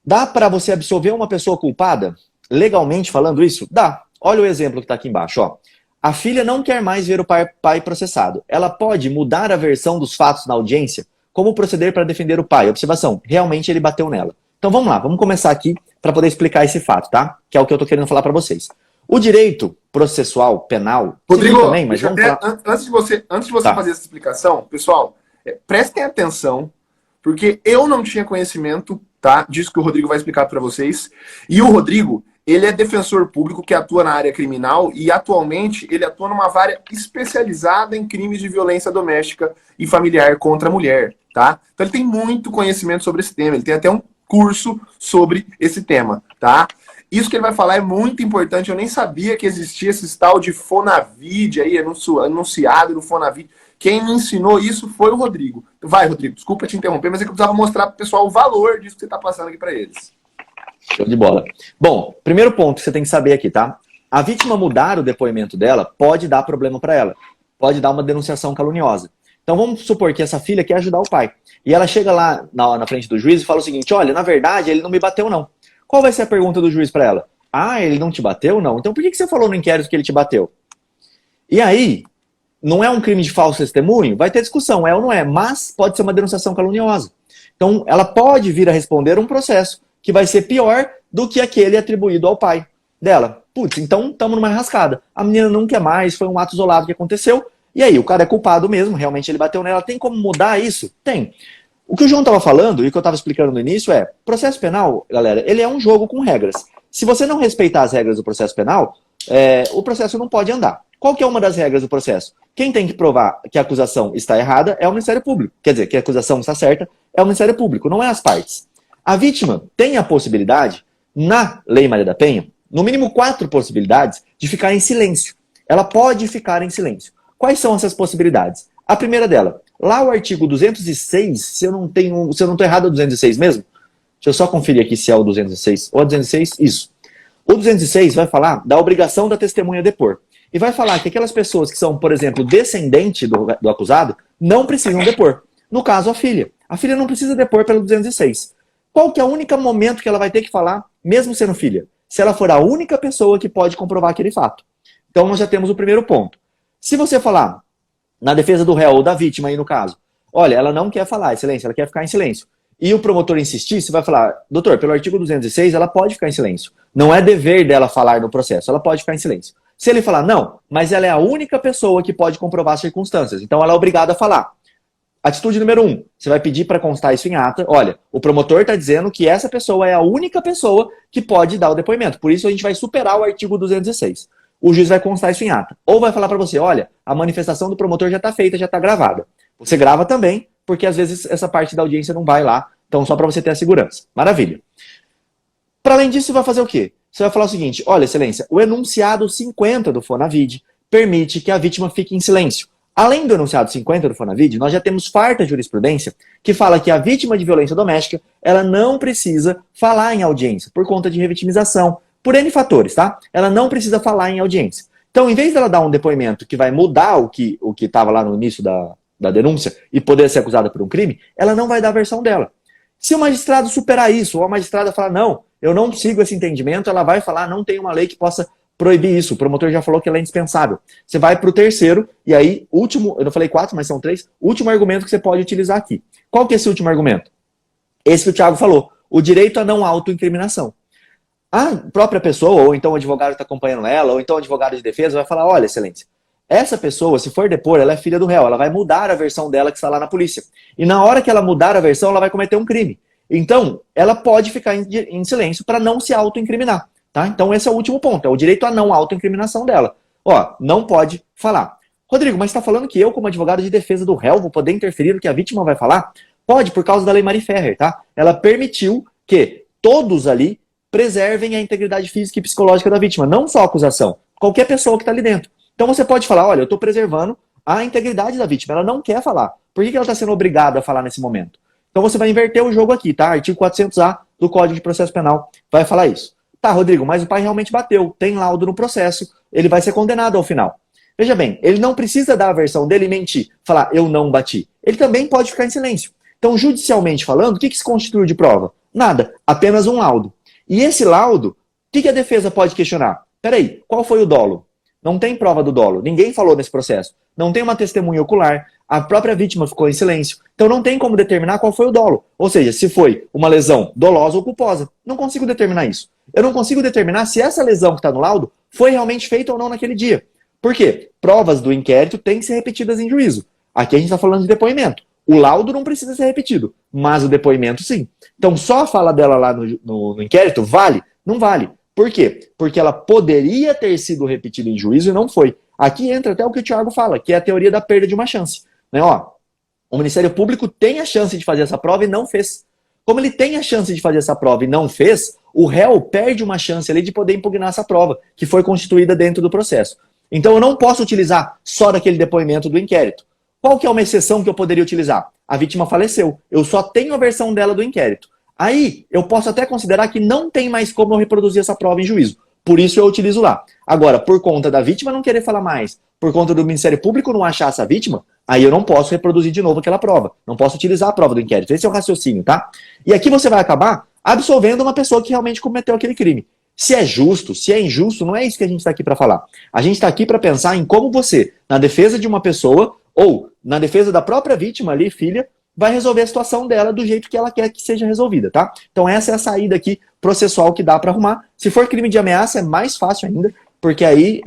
dá para você absolver uma pessoa culpada? Legalmente falando isso? Dá. Olha o exemplo que tá aqui embaixo, ó. A filha não quer mais ver o pai processado. Ela pode mudar a versão dos fatos na audiência? Como proceder para defender o pai? Observação, realmente ele bateu nela. Então vamos lá, vamos começar aqui para poder explicar esse fato, tá? Que é o que eu tô querendo falar para vocês. O direito processual, penal... Rodrigo, também, mas vamos falar... antes de você fazer essa explicação, pessoal, prestem atenção, porque eu não tinha conhecimento, tá, disso que o Rodrigo vai explicar para vocês. E o Rodrigo... ele é defensor público que atua na área criminal e, atualmente, ele atua numa vara especializada em crimes de violência doméstica e familiar contra a mulher, tá? Então, ele tem muito conhecimento sobre esse tema. Ele tem até um curso sobre esse tema, tá? Isso que ele vai falar é muito importante. Eu nem sabia que existia esse tal de Fonavide aí, anunciado no Fonavide. Quem me ensinou isso foi o Rodrigo. Vai, Rodrigo, desculpa te interromper, mas é que eu precisava mostrar para o pessoal o valor disso que você está passando aqui para eles. Show de bola. Bom, primeiro ponto que você tem que saber aqui, tá? A vítima mudar o depoimento dela pode dar problema para ela. Pode dar uma denunciação caluniosa. Então vamos supor que essa filha quer ajudar o pai. E ela chega lá na frente do juiz e fala o seguinte: olha, na verdade ele não me bateu não. Qual vai ser a pergunta do juiz para ela? Ah, ele não te bateu? Não. Então por que você falou no inquérito que ele te bateu? E aí, não é um crime de falso testemunho? Vai ter discussão, é ou não é? Mas pode ser uma denunciação caluniosa. Então ela pode vir a responder um processo que vai ser pior do que aquele atribuído ao pai dela. Putz, então estamos numa rascada. A menina não quer mais, foi um ato isolado que aconteceu, e aí o cara é culpado mesmo, realmente ele bateu nela. Tem como mudar isso? Tem. O que o João estava falando, e o que eu estava explicando no início é, processo penal, galera, ele é um jogo com regras. Se você não respeitar as regras do processo penal, o processo não pode andar. Qual que é uma das regras do processo? Quem tem que provar que a acusação está errada é o Ministério Público. Quer dizer, que a acusação está certa é o Ministério Público, não é as partes. A vítima tem a possibilidade, na Lei Maria da Penha, no mínimo 4 possibilidades de ficar em silêncio. Ela pode ficar em silêncio. Quais são essas possibilidades? A primeira dela, lá o artigo 206, se eu não estou errado, é o 206 mesmo? Deixa eu só conferir aqui se é o 206. Ou é o 206? Isso. O 206 vai falar da obrigação da testemunha depor. E vai falar que aquelas pessoas que são, por exemplo, descendente do acusado, não precisam depor. No caso, a filha. A filha não precisa depor pelo 206. Qual que é o único momento que ela vai ter que falar, mesmo sendo filha? Se ela for a única pessoa que pode comprovar aquele fato. Então nós já temos o primeiro ponto. Se você falar na defesa do réu ou da vítima aí no caso, olha, ela não quer falar, excelência, ela quer ficar em silêncio. E o promotor insistir, você vai falar, doutor, pelo artigo 206 ela pode ficar em silêncio. Não é dever dela falar no processo, ela pode ficar em silêncio. Se ele falar, não, mas ela é a única pessoa que pode comprovar as circunstâncias, então ela é obrigada a falar. Atitude número 1, você vai pedir para constar isso em ata. Olha, o promotor está dizendo que essa pessoa é a única pessoa que pode dar o depoimento. Por isso a gente vai superar o artigo 216. O juiz vai constar isso em ata. Ou vai falar para você, olha, a manifestação do promotor já está feita, já está gravada. Você grava também, porque às vezes essa parte da audiência não vai lá. Então só para você ter a segurança. Maravilha. Para além disso, você vai fazer o quê? Você vai falar o seguinte, olha, excelência, o enunciado 50 do Fonavide permite que a vítima fique em silêncio. Além do enunciado 50 do Fonavide, nós já temos farta jurisprudência que fala que a vítima de violência doméstica, ela não precisa falar em audiência, por conta de revitimização, por N fatores, tá? Ela não precisa falar em audiência. Então, em vez dela dar um depoimento que vai mudar o que estava lá no início da denúncia e poder ser acusada por um crime, ela não vai dar a versão dela. Se o magistrado superar isso, ou a magistrada falar, não, eu não sigo esse entendimento, ela vai falar, não tem uma lei que possa proibir isso. O promotor já falou que ela é indispensável. Você vai para o terceiro, e aí, último, eu não falei 4, mas são 3, último argumento que você pode utilizar aqui. Qual que é esse último argumento? Esse que o Thiago falou, o direito à não autoincriminação. A própria pessoa, ou então o advogado que está acompanhando ela, ou então o advogado de defesa vai falar, olha, excelência, Essa pessoa, se for depor, ela é filha do réu, ela vai mudar a versão dela que está lá na polícia. E na hora que ela mudar a versão, ela vai cometer um crime. Então, ela pode ficar em silêncio para não se autoincriminar, tá? Então, esse é o último ponto, é o direito à não autoincriminação dela. Ó, não pode falar. Rodrigo, mas está falando que eu, como advogado de defesa do réu, vou poder interferir no que a vítima vai falar? Pode, por causa da Lei Mari Ferrer, tá? Ela permitiu que todos ali preservem a integridade física e psicológica da vítima, não só a acusação, qualquer pessoa que está ali dentro. Então você pode falar, olha, eu estou preservando a integridade da vítima, ela não quer falar. Por que ela está sendo obrigada a falar nesse momento? Então você vai inverter o jogo aqui, tá? Artigo 400A do Código de Processo Penal vai falar isso. Tá, Rodrigo, mas o pai realmente bateu, tem laudo no processo, ele vai ser condenado ao final. Veja bem, ele não precisa dar a versão dele e mentir, falar, eu não bati. Ele também pode ficar em silêncio. Então, judicialmente falando, o que se constituiu de prova? Nada, apenas um laudo. E esse laudo, o que a defesa pode questionar? Peraí, qual foi o dolo? Não tem prova do dolo, ninguém falou nesse processo. Não tem uma testemunha ocular, a própria vítima ficou em silêncio. Então não tem como determinar qual foi o dolo. Ou seja, se foi uma lesão dolosa ou culposa. Não consigo determinar isso. Eu não consigo determinar se essa lesão que está no laudo foi realmente feita ou não naquele dia. Por quê? Provas do inquérito têm que ser repetidas em juízo. Aqui a gente está falando de depoimento. O laudo não precisa ser repetido, mas o depoimento sim. Então só a fala dela lá no inquérito vale? Não vale. Por quê? Porque ela poderia ter sido repetida em juízo e não foi. Aqui entra até o que o Thiago fala, que é a teoria da perda de uma chance. Né? Ó, o Ministério Público tem a chance de fazer essa prova e não fez. Como ele tem a chance de fazer essa prova e não fez, o réu perde uma chance ali de poder impugnar essa prova, que foi constituída dentro do processo. Então eu não posso utilizar só daquele depoimento do inquérito. Qual que é uma exceção que eu poderia utilizar? A vítima faleceu. Eu só tenho a versão dela do inquérito. Aí eu posso até considerar que não tem mais como eu reproduzir essa prova em juízo. Por isso eu utilizo lá. Agora, por conta da vítima não querer falar mais, por conta do Ministério Público não achar essa vítima, aí eu não posso reproduzir de novo aquela prova. Não posso utilizar a prova do inquérito. Esse é o raciocínio, tá? E aqui você vai acabar absolvendo uma pessoa que realmente cometeu aquele crime. Se é justo, se é injusto, não é isso que a gente está aqui para falar. A gente está aqui para pensar em como você, na defesa de uma pessoa, ou na defesa da própria vítima ali, filha, vai resolver a situação dela do jeito que ela quer que seja resolvida, tá? Então essa é a saída aqui processual que dá para arrumar. Se for crime de ameaça, é mais fácil ainda, porque aí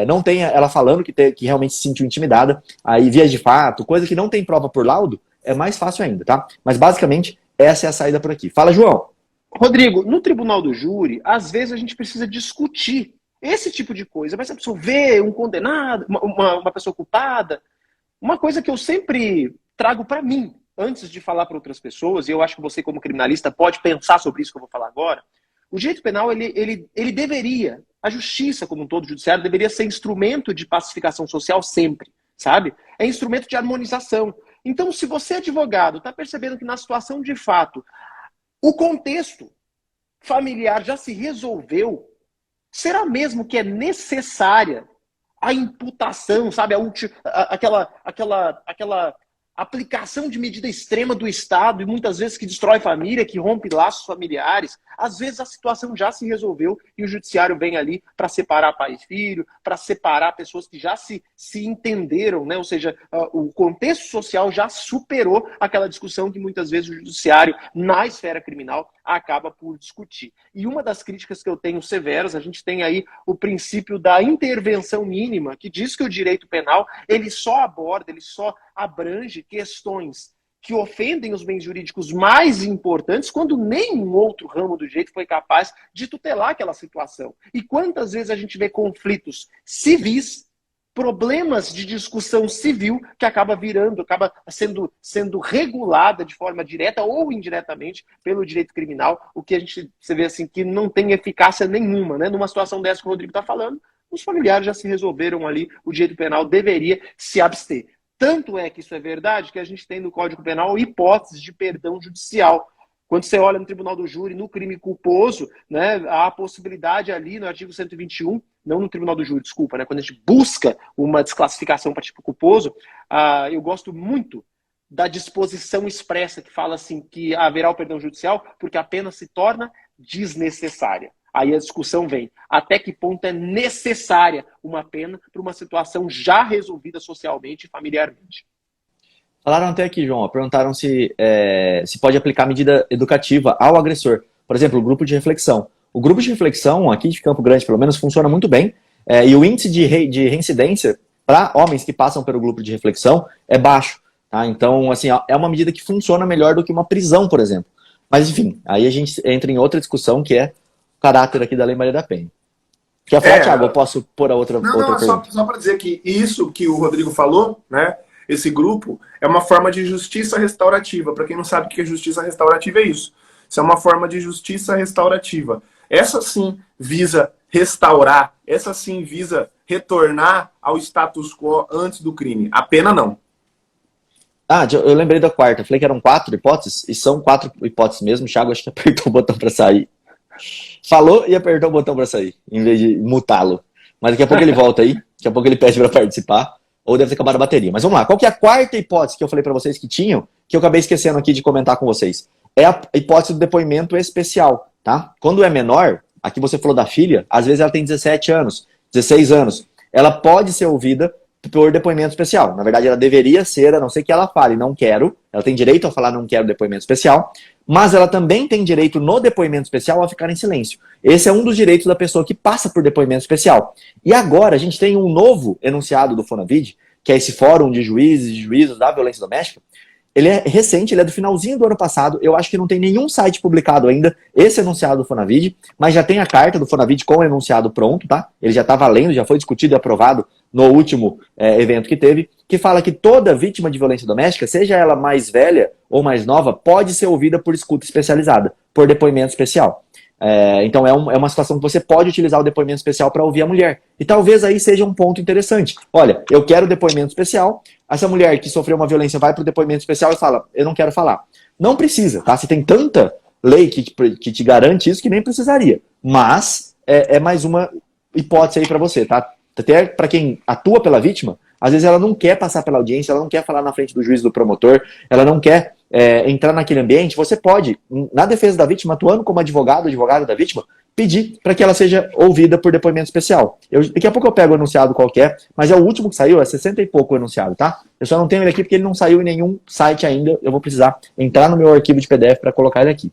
não tem ela falando que realmente se sentiu intimidada, aí vias de fato, coisa que não tem prova por laudo, é mais fácil ainda, tá? Mas basicamente, essa é a saída por aqui. Fala, João. Rodrigo, no tribunal do júri, às vezes a gente precisa discutir esse tipo de coisa. Vai se absolver um condenado, uma pessoa culpada. Uma coisa que eu sempre trago para mim, antes de falar para outras pessoas, e eu acho que você como criminalista pode pensar sobre isso que eu vou falar agora, o direito penal, ele deveria, a justiça como um todo, o judiciário, deveria ser instrumento de pacificação social sempre, sabe? É instrumento de harmonização. Então, se você, advogado, está percebendo que na situação de fato, o contexto familiar já se resolveu, será mesmo que é necessária a imputação, sabe? Aquela aplicação de medida extrema do Estado e muitas vezes que destrói família, que rompe laços familiares. Às vezes a situação já se resolveu e o judiciário vem ali para separar pai e filho, para separar pessoas que já se entenderam, né? Ou seja, o contexto social já superou aquela discussão que muitas vezes o judiciário, na esfera criminal, acaba por discutir. E uma das críticas que eu tenho severas, a gente tem aí o princípio da intervenção mínima, que diz que o direito penal, ele só aborda, ele só abrange questões que ofendem os bens jurídicos mais importantes quando nenhum outro ramo do direito foi capaz de tutelar aquela situação. E quantas vezes a gente vê conflitos civis, problemas de discussão civil que acaba sendo regulada de forma direta ou indiretamente pelo direito criminal, o que você vê assim que não tem eficácia nenhuma, né? Numa situação dessa que o Rodrigo está falando, os familiares já se resolveram ali, o direito penal deveria se abster. Tanto é que isso é verdade que a gente tem no Código Penal hipóteses de perdão judicial. Quando você olha no tribunal do júri, no crime culposo, né, há a possibilidade ali no artigo 121, não no tribunal do júri, desculpa, né, quando a gente busca uma desclassificação para tipo culposo, eu gosto muito da disposição expressa que fala assim que haverá o perdão judicial porque a pena se torna desnecessária. Aí a discussão vem, até que ponto é necessária uma pena para uma situação já resolvida socialmente e familiarmente. Falaram até aqui, João, perguntaram se pode aplicar medida educativa ao agressor. Por exemplo, o grupo de reflexão. O grupo de reflexão, aqui de Campo Grande, pelo menos, funciona muito bem. E o índice de reincidência para homens que passam pelo grupo de reflexão, é baixo. Tá? Então, assim, é uma medida que funciona melhor do que uma prisão, por exemplo. Mas, enfim, aí a gente entra em outra discussão, que é o caráter aqui da Lei Maria da Penha. Quer falar, Thiago? Eu posso pôr a outra pergunta? Só para dizer que isso que o Rodrigo falou, né? Esse grupo é uma forma de justiça restaurativa. Para quem não sabe o que é justiça restaurativa, é isso. Isso é uma forma de justiça restaurativa. Essa sim visa restaurar, essa sim visa retornar ao status quo antes do crime. A pena não. Eu lembrei da quarta. Falei que eram 4 hipóteses, e são 4 hipóteses mesmo. O Thiago acho que apertou o botão para sair. Falou e apertou o botão para sair, em vez de mutá-lo. Mas daqui a pouco ele volta aí, daqui a pouco ele pede para participar, ou deve ter acabado a bateria. Mas vamos lá, qual que é a quarta hipótese que eu falei para vocês que tinham, que eu acabei esquecendo aqui de comentar com vocês? É a hipótese do depoimento especial, tá? Quando é menor, aqui você falou da filha, às vezes ela tem 17 anos, 16 anos, ela pode ser ouvida por depoimento especial. Na verdade, ela deveria ser, a não ser que ela fale não quero, ela tem direito a falar não quero depoimento especial, mas ela também tem direito no depoimento especial a ficar em silêncio. Esse é um dos direitos da pessoa que passa por depoimento especial. E agora a gente tem um novo enunciado do Fonavid, que é esse Fórum de Juízes e Juízos da Violência Doméstica. Ele é recente, ele é do finalzinho do ano passado. Eu acho que não tem nenhum site publicado ainda esse enunciado do Fonavid, mas já tem a carta do Fonavid com o enunciado pronto, tá? Ele já está valendo, já foi discutido e aprovado no último evento que teve, que fala que toda vítima de violência doméstica, seja ela mais velha ou mais nova, pode ser ouvida por escuta especializada, por depoimento especial. Então é uma situação que você pode utilizar o depoimento especial para ouvir a mulher. E talvez aí seja um ponto interessante. Olha, eu quero depoimento especial, essa mulher que sofreu uma violência vai para o depoimento especial e fala, eu não quero falar. Não precisa, tá? Você tem tanta lei que te garante isso que nem precisaria. Mas é mais uma hipótese aí para você, tá? Até para quem atua pela vítima, às vezes ela não quer passar pela audiência, ela não quer falar na frente do juiz, do promotor, ela não quer entrar naquele ambiente. Você pode, na defesa da vítima, atuando como advogada da vítima, pedir para que ela seja ouvida por depoimento especial. Daqui a pouco eu pego o enunciado qualquer, mas é o último que saiu, é 60 e pouco o enunciado, tá? Eu só não tenho ele aqui porque ele não saiu em nenhum site ainda, eu vou precisar entrar no meu arquivo de PDF para colocar ele aqui.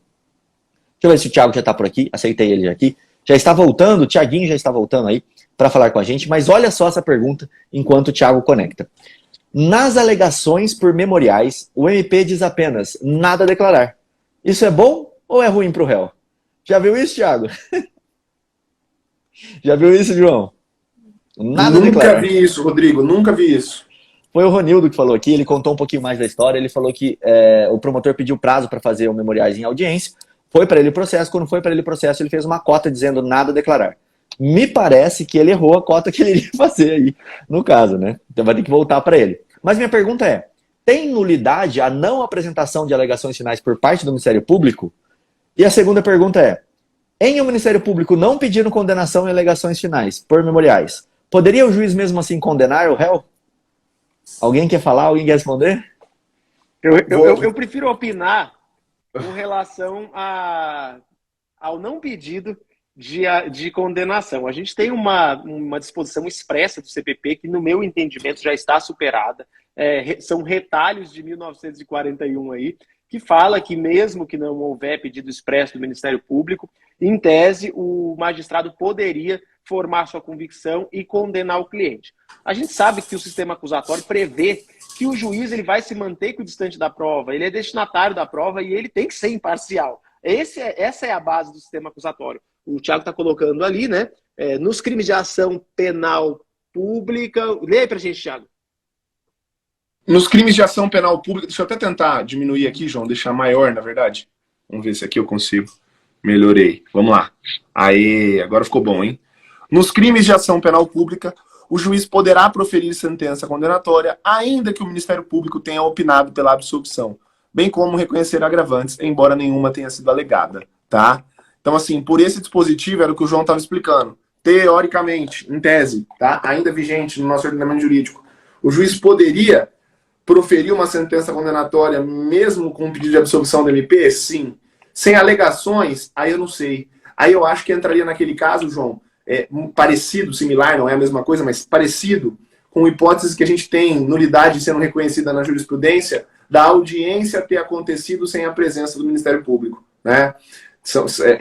Deixa eu ver se o Thiago já está por aqui, aceitei ele aqui. Já está voltando, o Thiaguinho já está voltando aí para falar com a gente, mas olha só essa pergunta enquanto o Thiago conecta. Nas alegações por memoriais, o MP diz apenas nada a declarar. Isso é bom ou é ruim para o réu? Já viu isso, Thiago? Já viu isso, João? Nada a declarar. Nunca vi isso, Rodrigo, nunca vi isso. Foi o Ronildo que falou aqui, ele contou um pouquinho mais da história, ele falou que o promotor pediu prazo para fazer o memoriais em audiência, foi para ele o processo, quando foi para ele o processo, ele fez uma cota dizendo nada a declarar. Me parece que ele errou a cota que ele iria fazer aí, no caso, né? Então vai ter que voltar para ele. Mas minha pergunta é, tem nulidade a não apresentação de alegações finais por parte do Ministério Público? E a segunda pergunta é, em o Ministério Público não pedindo condenação em alegações finais por memoriais, poderia o juiz mesmo assim condenar o réu? Alguém quer falar? Alguém quer responder? Eu prefiro opinar com relação ao não pedido de condenação. A gente tem uma disposição expressa do CPP que, no meu entendimento, já está superada. São retalhos de 1941 aí, que fala que mesmo que não houver pedido expresso do Ministério Público, em tese, o magistrado poderia formar sua convicção e condenar o cliente. A gente sabe que o sistema acusatório prevê que o juiz ele vai se manter equidistante da prova, ele é destinatário da prova e ele tem que ser imparcial. Essa é a base do sistema acusatório. O Thiago está colocando ali, né? Nos crimes de ação penal pública... Lê aí pra gente, Thiago. Nos crimes de ação penal pública... Deixa eu até tentar diminuir aqui, João, deixar maior, na verdade. Vamos ver se aqui eu consigo. Melhorei. Vamos lá. Aí, agora ficou bom, hein? Nos crimes de ação penal pública, o juiz poderá proferir sentença condenatória, ainda que o Ministério Público tenha opinado pela absolvição, bem como reconhecer agravantes, embora nenhuma tenha sido alegada, tá? Então, assim, por esse dispositivo, era o que o João estava explicando. Teoricamente, em tese, tá? Ainda vigente no nosso ordenamento jurídico, o juiz poderia proferir uma sentença condenatória mesmo com um pedido de absolvição do MP? Sim. Sem alegações? Aí eu não sei. Aí eu acho que entraria naquele caso, João, parecido, similar, não é a mesma coisa, mas parecido com hipóteses que a gente tem nulidade sendo reconhecida na jurisprudência da audiência ter acontecido sem a presença do Ministério Público, né?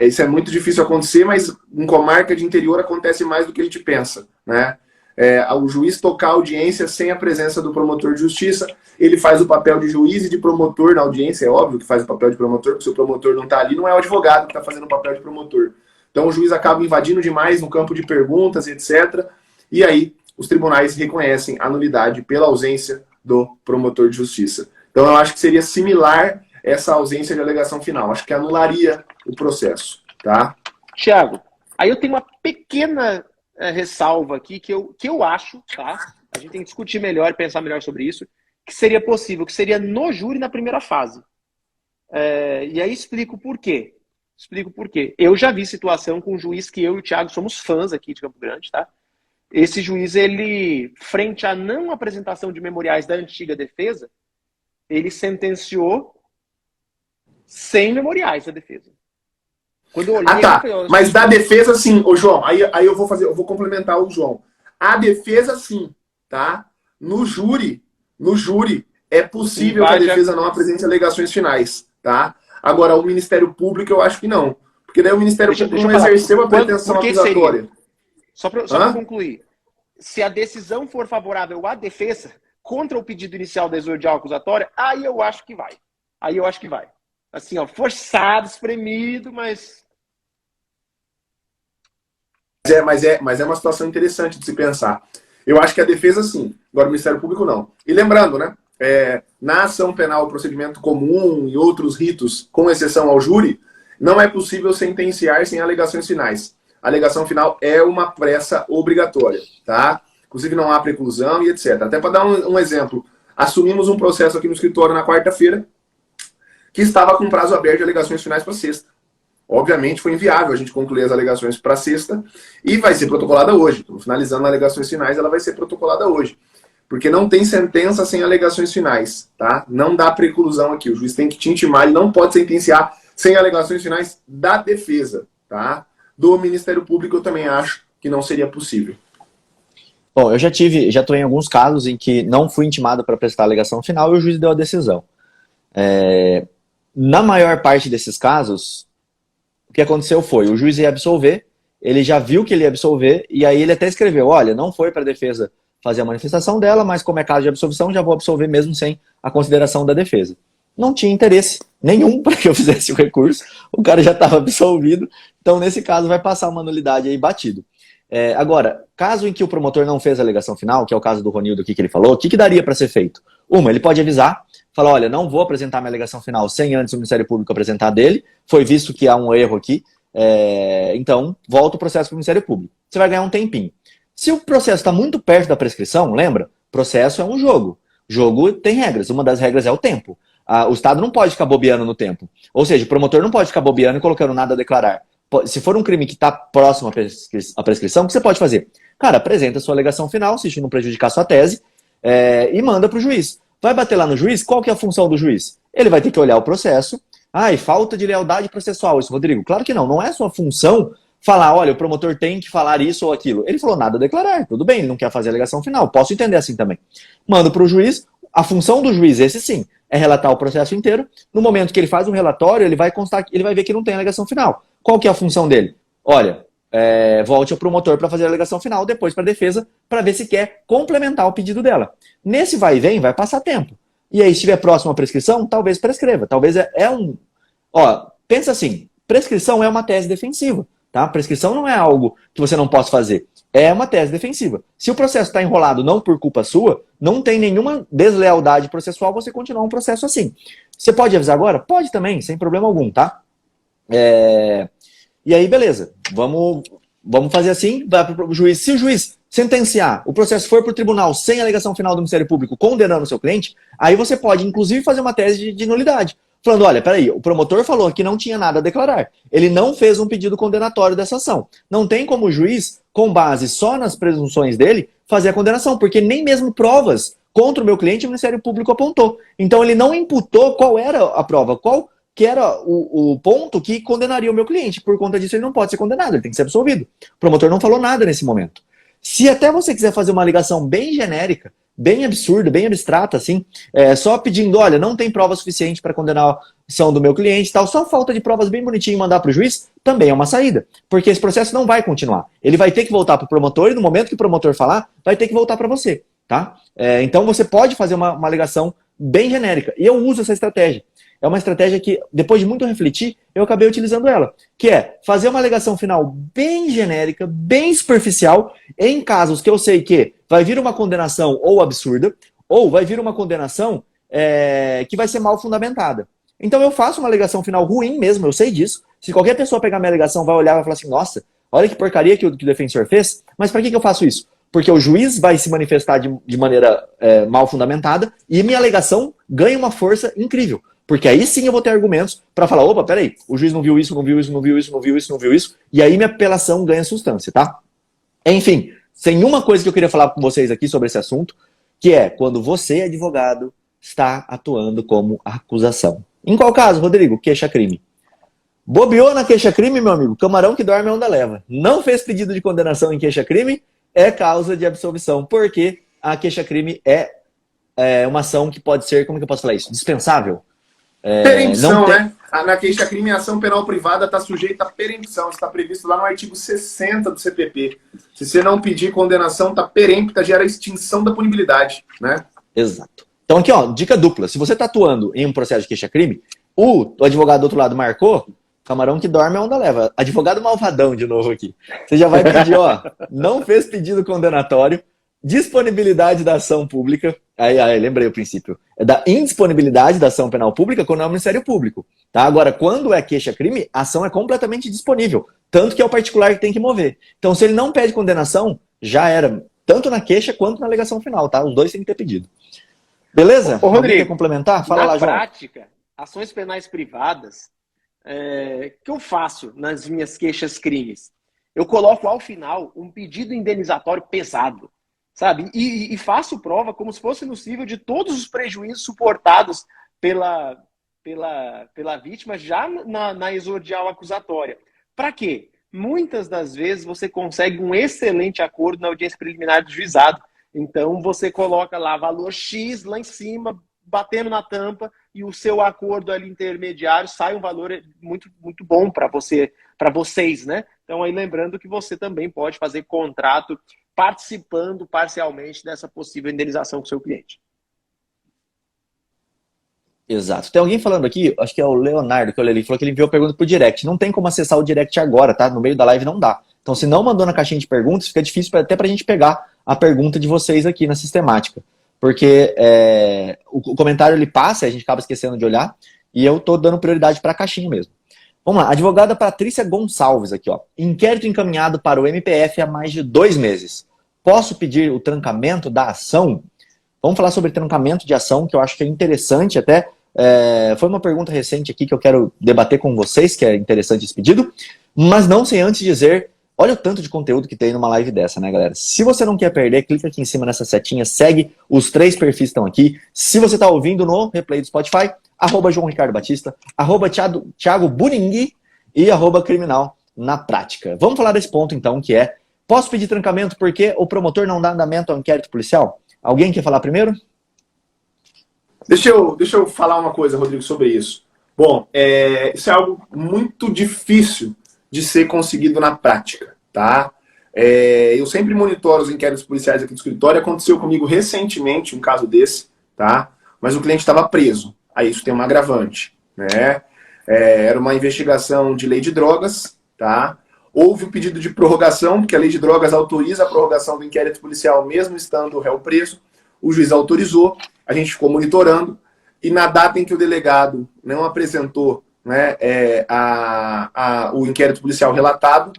Isso é muito difícil acontecer, mas em comarca de interior acontece mais do que a gente pensa, né? o juiz tocar a audiência sem a presença do promotor de justiça. Ele faz o papel de juiz e de promotor na audiência, é óbvio que faz o papel de promotor, porque se o promotor não está ali, não é o advogado que está fazendo o papel de promotor. Então o juiz acaba invadindo demais no campo de perguntas, etc. E aí os tribunais reconhecem a nulidade pela ausência do promotor de justiça. Então eu acho que seria similar essa ausência de alegação final. Acho que anularia o processo, tá? Tiago, aí eu tenho uma pequena ressalva aqui que eu acho, tá? A gente tem que discutir melhor, pensar melhor sobre isso, que seria possível, que seria no júri na primeira fase. E aí explico por quê. Eu já vi situação com um juiz que eu e o Tiago somos fãs aqui de Campo Grande, tá? Esse juiz, ele, frente à não apresentação de memoriais da antiga defesa, ele sentenciou sem memoriais da defesa. Quando eu olhei, tá. Mas da defesa, sim, ô João. Aí eu vou complementar o João. A defesa, sim, tá? No júri é possível que a defesa não apresente alegações finais, tá? Agora, o Ministério Público, eu acho que não. Porque daí o Ministério Público não exerceu a pretensão acusatória. Seria? Só para concluir. Se a decisão for favorável à defesa, contra o pedido inicial da exordial acusatória, aí eu acho que vai. Assim, ó, forçado, espremido, mas... Mas é uma situação interessante de se pensar. Eu acho que a defesa, sim. Agora, o Ministério Público, não. E lembrando, né? Na ação penal, procedimento comum e outros ritos, com exceção ao júri, não é possível sentenciar sem alegações finais. A alegação final é uma pressa obrigatória, tá? Inclusive não há preclusão e etc. Até para dar um exemplo, assumimos um processo aqui no escritório na quarta-feira que estava com prazo aberto de alegações finais para sexta. Obviamente foi inviável a gente concluir as alegações para sexta e vai ser protocolada hoje. Estamos finalizando as alegações finais, ela vai ser protocolada hoje. Porque não tem sentença sem alegações finais, tá? Não dá preclusão aqui. O juiz tem que te intimar, ele não pode sentenciar sem alegações finais da defesa, tá? Do Ministério Público eu também acho que não seria possível. Bom, eu já estou em alguns casos em que não fui intimado para prestar a alegação final e o juiz deu a decisão. Na maior parte desses casos, o que aconteceu foi, o juiz ia absolver, ele já viu que ele ia absolver, e aí ele até escreveu, olha, não foi para a defesa fazer a manifestação dela, mas como é caso de absolvição, já vou absolver mesmo sem a consideração da defesa. Não tinha interesse nenhum para que eu fizesse o recurso, o cara já estava absolvido, então nesse caso vai passar uma nulidade aí batido. Agora, caso em que o promotor não fez a alegação final, que é o caso do Ronildo aqui que ele falou, o que daria para ser feito? Ele pode avisar, falar, olha, não vou apresentar minha alegação final sem antes o Ministério Público apresentar dele, foi visto que há um erro aqui, então volta o processo para o Ministério Público. Você vai ganhar um tempinho. Se o processo está muito perto da prescrição, lembra? Processo é um jogo. Jogo tem regras, uma das regras é o tempo. O Estado não pode ficar bobeando no tempo. Ou seja, o promotor não pode ficar bobeando e colocando nada a declarar. Se for um crime que está próximo à prescrição, o que você pode fazer? Cara, apresenta a sua alegação final, se isso não prejudicar a sua tese, e manda para o juiz. Vai bater lá no juiz, qual que é a função do juiz? Ele vai ter que olhar o processo. Falta de lealdade processual, isso, Rodrigo. Claro que não, não é sua função falar, olha, o promotor tem que falar isso ou aquilo. Ele falou nada a declarar, tudo bem, ele não quer fazer a alegação final, posso entender assim também. Mando para o juiz, a função do juiz, esse sim, é relatar o processo inteiro. No momento que ele faz um relatório, ele vai ver que não tem alegação final. Qual que é a função dele? Olha, volte ao promotor para fazer a alegação final, depois para a defesa, para ver se quer complementar o pedido dela. Nesse vai e vem, vai passar tempo. E aí, se estiver próximo à prescrição, talvez prescreva. Talvez pensa assim, prescrição é uma tese defensiva. Tá? Prescrição não é algo que você não possa fazer. É uma tese defensiva. Se o processo está enrolado não por culpa sua, não tem nenhuma deslealdade processual, você continuar um processo assim. Você pode avisar agora? Pode também, sem problema algum, tá? E aí, beleza. Vamos fazer assim, vai para o juiz. Se o juiz sentenciar, o processo for para o tribunal sem alegação final do Ministério Público condenando o seu cliente, aí você pode, inclusive, fazer uma tese de nulidade. Falando, olha, peraí, o promotor falou que não tinha nada a declarar. Ele não fez um pedido condenatório dessa ação. Não tem como o juiz, com base só nas presunções dele, fazer a condenação, porque nem mesmo provas contra o meu cliente o Ministério Público apontou. Então ele não imputou qual era a prova, qual que era o ponto que condenaria o meu cliente. Por conta disso ele não pode ser condenado, ele tem que ser absolvido. O promotor não falou nada nesse momento. Se até você quiser fazer uma alegação bem genérica, bem absurda, bem abstrata, assim, só pedindo, olha, não tem prova suficiente para condenar a ação do meu cliente e tal, só falta de provas bem bonitinho e mandar para o juiz, também é uma saída, porque esse processo não vai continuar. Ele vai ter que voltar para o promotor e no momento que o promotor falar, vai ter que voltar para você, tá? Então você pode fazer uma alegação bem genérica, e eu uso essa estratégia. É uma estratégia que, depois de muito refletir, eu acabei utilizando ela, que é fazer uma alegação final bem genérica, bem superficial, em casos que eu sei que vai vir uma condenação ou absurda, ou vai vir uma condenação que vai ser mal fundamentada. Então eu faço uma alegação final ruim mesmo, eu sei disso. Se qualquer pessoa pegar minha alegação, vai olhar e vai falar assim, nossa, olha que porcaria que o defensor fez, mas para que eu faço isso? Porque o juiz vai se manifestar de maneira mal fundamentada e minha alegação ganha uma força incrível. Porque aí sim eu vou ter argumentos para falar, opa, peraí, o juiz não viu isso, não viu isso, não viu isso, não viu isso, não viu isso, e aí minha apelação ganha substância, tá? Enfim, tem uma coisa que eu queria falar com vocês aqui sobre esse assunto, que é quando você, advogado, está atuando como acusação. Em qual caso, Rodrigo? Queixa-crime. Bobeou na queixa-crime, meu amigo, camarão que dorme é onda leva. Não fez pedido de condenação em queixa-crime, é causa de absolvição, porque a queixa-crime é uma ação que pode ser, como que eu posso falar isso? Dispensável. Perempção, né? Na queixa-crime, a ação penal privada está sujeita à perempção. Está previsto lá no artigo 60 do CPP. Se você não pedir condenação, está perempta, gera extinção da punibilidade, né? Exato. Então aqui, ó, dica dupla. Se você está atuando em um processo de queixa-crime, o advogado do outro lado marcou, camarão que dorme é onda leva. Advogado malvadão de novo aqui. Você já vai pedir, ó, não fez pedido condenatório, disponibilidade da ação pública, aí lembrei o princípio, é da indisponibilidade da ação penal pública quando é o Ministério Público. Tá? Agora, quando é queixa-crime, a ação é completamente disponível, tanto que é o particular que tem que mover. Então, se ele não pede condenação, já era, tanto na queixa quanto na alegação final, tá? Os dois têm que ter pedido. Beleza? Ô, Rodrigo, quer complementar? Fala lá, João. Na prática, ações penais privadas, que eu faço nas minhas queixas-crimes? Eu coloco ao final um pedido indenizatório pesado. Sabe? E faço prova como se fosse no nível de todos os prejuízos suportados pela vítima já na exordial acusatória. Para quê? Muitas das vezes você consegue um excelente acordo na audiência preliminar do juizado. Então você coloca lá valor X lá em cima, batendo na tampa, e o seu acordo ali intermediário sai um valor muito, muito bom para vocês, né? Então aí lembrando que você também pode fazer contrato participando parcialmente dessa possível indenização com o seu cliente. Exato. Tem alguém falando aqui, acho que é o Leonardo, que olha ali, falou que ele enviou a pergunta pro direct. Não tem como acessar o direct agora, tá? No meio da live não dá. Então, se não mandou na caixinha de perguntas, fica difícil até pra gente pegar a pergunta de vocês aqui na sistemática. Porque o comentário ele passa, a gente acaba esquecendo de olhar, e eu tô dando prioridade pra caixinha mesmo. Vamos lá, advogada Patrícia Gonçalves aqui, ó. Inquérito encaminhado para o MPF há mais de 2 meses. Posso pedir o trancamento da ação? Vamos falar sobre trancamento de ação, que eu acho que é interessante até. Foi uma pergunta recente aqui que eu quero debater com vocês, que é interessante esse pedido. Mas não sem antes dizer, olha o tanto de conteúdo que tem numa live dessa, né, galera? Se você não quer perder, clica aqui em cima nessa setinha, segue os 3 perfis que estão aqui. Se você está ouvindo no replay do Spotify, @João Ricardo Batista, @Thiago Buningui e @Criminal na Prática. Vamos falar desse ponto, então, que é: posso pedir trancamento porque o promotor não dá andamento ao inquérito policial? Alguém quer falar primeiro? Deixa eu falar uma coisa, Rodrigo, sobre isso. Bom, isso é algo muito difícil de ser conseguido na prática, tá? Eu sempre monitoro os inquéritos policiais aqui do escritório. Aconteceu comigo recentemente um caso desse, tá? Mas o cliente estava preso. Aí isso tem um agravante, né? Era uma investigação de lei de drogas, tá? Houve um pedido de prorrogação, porque a lei de drogas autoriza a prorrogação do inquérito policial mesmo estando o réu preso. O juiz autorizou, a gente ficou monitorando, e na data em que o delegado não apresentou, né, o inquérito policial relatado,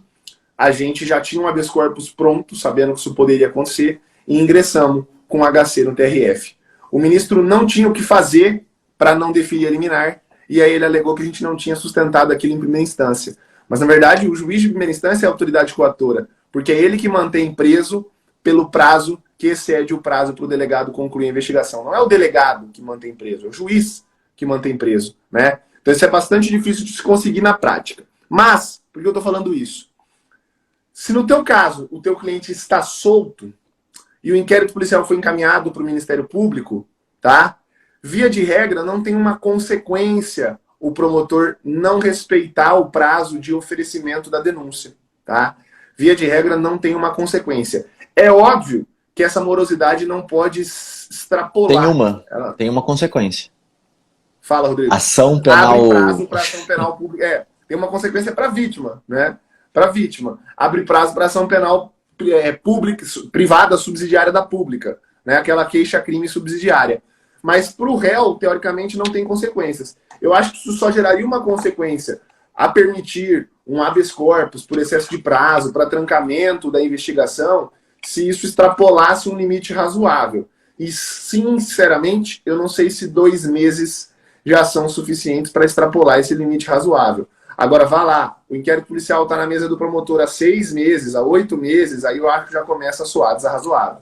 a gente já tinha um habeas corpus pronto, sabendo que isso poderia acontecer, e ingressamos com HC no TRF. O ministro não tinha o que fazer para não deferir a liminar, e aí ele alegou que a gente não tinha sustentado aquilo em primeira instância. Mas, na verdade, o juiz de primeira instância é a autoridade coatora, porque é ele que mantém preso pelo prazo que excede o prazo para o delegado concluir a investigação. Não é o delegado que mantém preso, é o juiz que mantém preso, né? Então isso é bastante difícil de se conseguir na prática. Mas, por que eu estou falando isso? Se no teu caso o teu cliente está solto, e o inquérito policial foi encaminhado para o Ministério Público, tá? Via de regra, não tem uma consequência o promotor não respeitar o prazo de oferecimento da denúncia, tá? Via de regra, não tem uma consequência. É óbvio que essa morosidade não pode extrapolar. Tem uma consequência. Fala, Rodrigo. Ação penal. Abre prazo para ação penal pública. Tem uma consequência para a vítima, né? Para a vítima. Abre prazo para ação penal pública, privada subsidiária da pública, né? Aquela queixa-crime subsidiária. Mas para o réu, teoricamente, não tem consequências. Eu acho que isso só geraria uma consequência a permitir um habeas corpus por excesso de prazo, para trancamento da investigação, se isso extrapolasse um limite razoável. E, sinceramente, eu não sei se 2 meses já são suficientes para extrapolar esse limite razoável. Agora, vá lá, o inquérito policial está na mesa do promotor há 6 meses, há 8 meses, aí eu acho que já começa a soar desarrazoável.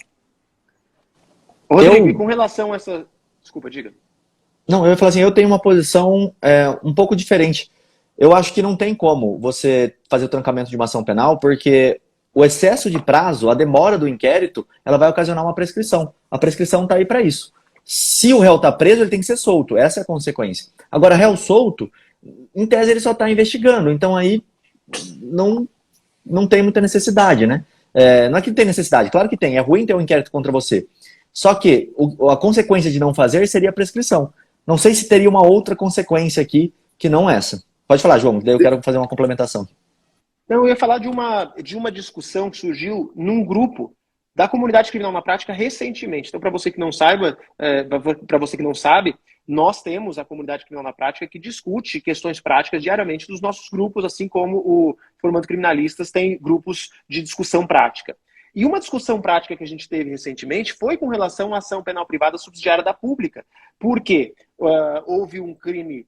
Rodrigo, e com relação a essa... Desculpa, diga. Não, eu ia falar assim, eu tenho uma posição um pouco diferente. Eu acho que não tem como você fazer o trancamento de uma ação penal, porque o excesso de prazo, a demora do inquérito, ela vai ocasionar uma prescrição. A prescrição está aí para isso. Se o réu está preso, ele tem que ser solto. Essa é a consequência. Agora, réu solto, em tese, ele só está investigando. Então, aí, não tem muita necessidade, né? Não é que não tem necessidade. Claro que tem. É ruim ter um inquérito contra você. Só que a consequência de não fazer seria a prescrição. Não sei se teria uma outra consequência aqui que não essa. Pode falar, João, daí eu quero fazer uma complementação. Não, eu ia falar de uma discussão que surgiu num grupo da comunidade criminal na prática recentemente. Então, para você que não saiba, para você que não sabe, nós temos a comunidade criminal na prática que discute questões práticas diariamente dos nossos grupos, assim como o Formando Criminalistas tem grupos de discussão prática. E uma discussão prática que a gente teve recentemente foi com relação à ação penal privada subsidiária da pública. Porque houve um crime,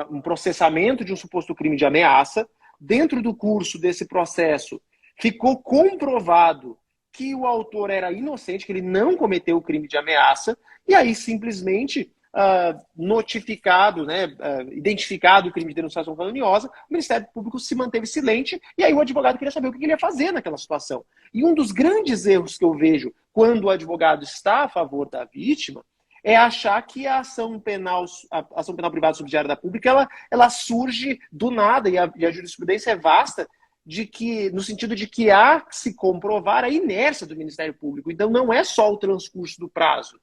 um processamento de um suposto crime de ameaça. Dentro do curso desse processo, ficou comprovado que o autor era inocente, que ele não cometeu o crime de ameaça, e aí simplesmente notificado, né, identificado o crime de denunciação caluniosa, o Ministério Público se manteve silente, e aí o advogado queria saber o que ele ia fazer naquela situação. E um dos grandes erros que eu vejo quando o advogado está a favor da vítima é achar que a ação penal privada subsidiária da pública ela surge do nada, e a jurisprudência é vasta, no sentido de que há que se comprovar a inércia do Ministério Público. Então não é só o transcurso do prazo,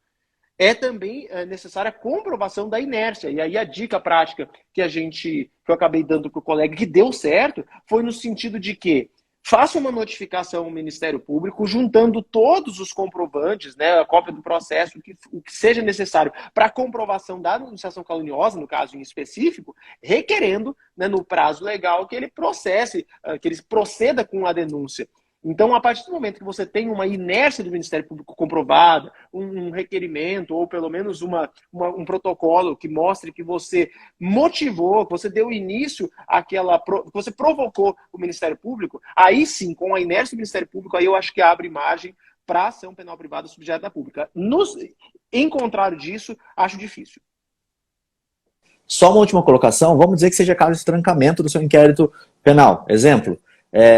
é também necessária a comprovação da inércia. E aí a dica prática que eu acabei dando para o colega, que deu certo, foi no sentido de que faça uma notificação ao Ministério Público, juntando todos os comprovantes, né, a cópia do processo, o que seja necessário para a comprovação da denunciação caluniosa, no caso em específico, requerendo, né, no prazo legal, que ele que ele proceda com a denúncia. Então, a partir do momento que você tem uma inércia do Ministério Público comprovada, um requerimento, ou pelo menos um protocolo que mostre que você motivou, que você deu início que você provocou o Ministério Público, aí sim, com a inércia do Ministério Público, aí eu acho que abre margem para ação penal privada subsidiária da pública. Em contrário disso, acho difícil. Só uma última colocação, vamos dizer que seja caso de trancamento do seu inquérito penal. Exemplo.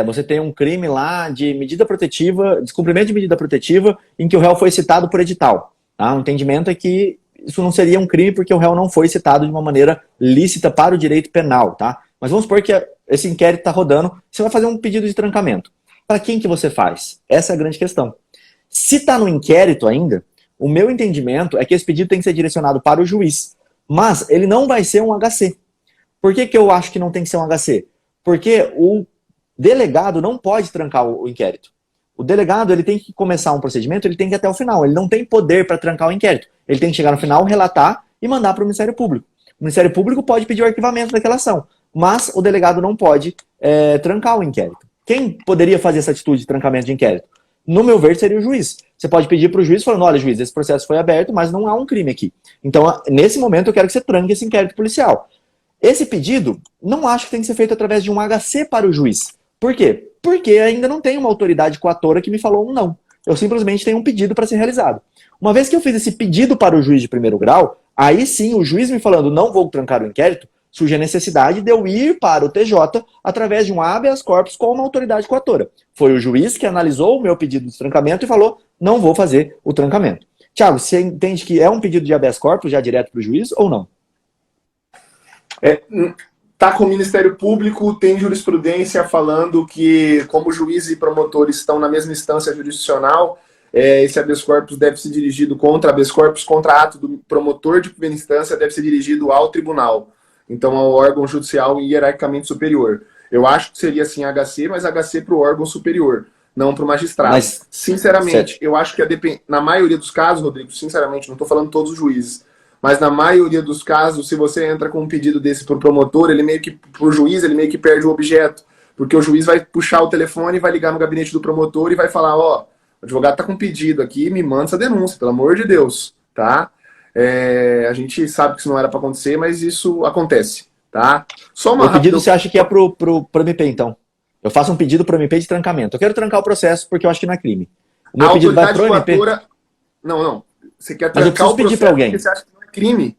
Você tem um crime lá de medida protetiva, descumprimento de medida protetiva, em que o réu foi citado por edital. Tá? O entendimento é que isso não seria um crime porque o réu não foi citado de uma maneira lícita para o direito penal. Tá? Mas vamos supor que esse inquérito está rodando, você vai fazer um pedido de trancamento. Para quem que você faz? Essa é a grande questão. Se está no inquérito ainda, o meu entendimento é que esse pedido tem que ser direcionado para o juiz. Mas ele não vai ser um HC. Por que eu acho que não tem que ser um HC? Porque o delegado não pode trancar o inquérito. O delegado ele tem que começar um procedimento, ele tem que ir até o final. Ele não tem poder para trancar o inquérito. Ele tem que chegar no final, relatar e mandar para o Ministério Público. O Ministério Público pode pedir o arquivamento daquela ação, mas o delegado não pode trancar o inquérito. Quem poderia fazer essa atitude de trancamento de inquérito? No meu ver, seria o juiz. Você pode pedir para o juiz falando, olha, juiz, esse processo foi aberto, mas não há um crime aqui. Então, nesse momento, eu quero que você tranque esse inquérito policial. Esse pedido, não acho que tem que ser feito através de um HC para o juiz. Por quê? Porque ainda não tem uma autoridade coatora que me falou um não. Eu simplesmente tenho um pedido para ser realizado. Uma vez que eu fiz esse pedido para o juiz de primeiro grau, aí sim, o juiz me falando não vou trancar o inquérito, surge a necessidade de eu ir para o TJ através de um habeas corpus com uma autoridade coatora. Foi o juiz que analisou o meu pedido de trancamento e falou não vou fazer o trancamento. Thiago, você entende que é um pedido de habeas corpus já direto para o juiz ou não? Tá com o Ministério Público, tem jurisprudência falando que, como juiz e promotor estão na mesma instância jurisdicional, esse habeas corpus deve ser dirigido habeas corpus contra ato do promotor de primeira instância deve ser dirigido ao tribunal, então ao órgão judicial hierarquicamente superior. Eu acho que seria assim HC, mas HC para o órgão superior, não para o magistrado. Mas, sinceramente, eu acho que na maioria dos casos, Rodrigo, sinceramente, não estou falando todos os juízes, mas na maioria dos casos, se você entra com um pedido desse para o promotor, para o juiz, ele meio que perde o objeto, porque o juiz vai puxar o telefone, vai ligar no gabinete do promotor e vai falar, ó, o advogado está com um pedido aqui, me manda essa denúncia, pelo amor de Deus, tá? A gente sabe que isso não era para acontecer, mas isso acontece, tá? Só uma o pedido você acha que é pro MP, então? Eu faço um pedido pro MP de trancamento. Eu quero trancar o processo porque eu acho que não é crime. O meu pedido vai pro MP? Não. Você quer trancar o processo pedir pra alguém. Porque você acha que não é crime?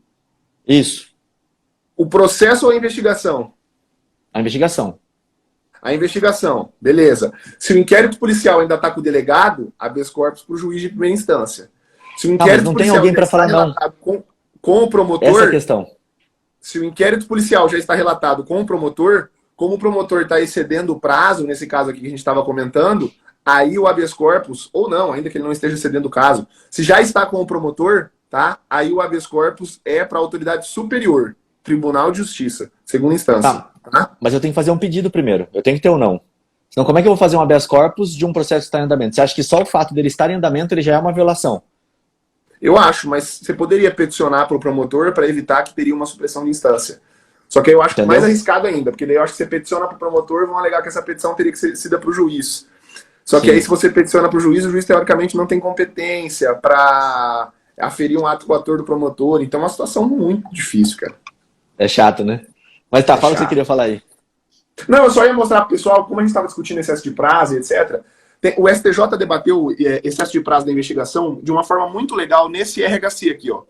Isso. O processo ou a investigação? A investigação. A investigação, beleza. Se o inquérito policial ainda está com o delegado, habeas corpus para o juiz de primeira instância. Se o inquérito mas não policial tem alguém para falar não. Com o promotor, essa é a questão. Se o inquérito policial já está relatado com o promotor, como o promotor está excedendo o prazo, nesse caso aqui que a gente estava comentando, aí o habeas corpus, ou não, ainda que ele não esteja excedendo o caso, se já está com o promotor, tá? Aí o habeas corpus é para a autoridade superior, Tribunal de Justiça, segunda instância. Tá? Mas eu tenho que fazer um pedido primeiro. Eu tenho que ter ou não. Senão, como é que eu vou fazer um habeas corpus de um processo que está em andamento? Você acha que só o fato dele estar em andamento ele já é uma violação? Eu acho, mas você poderia peticionar para o promotor para evitar que teria uma supressão de instância. Só que eu acho que mais arriscado ainda, porque daí eu acho que você peticiona para o promotor, vão alegar que essa petição teria que ser cedida para o juiz. Só que aí, se você peticiona para o juiz teoricamente não tem competência para aferir um ato coator do promotor. Então é uma situação muito difícil, cara. É chato, né? Mas tá, fala o que você queria falar aí. Não, eu só ia mostrar pro pessoal, como a gente estava discutindo excesso de prazo e etc. O STJ debateu excesso de prazo da investigação de uma forma muito legal nesse RHC aqui, ó.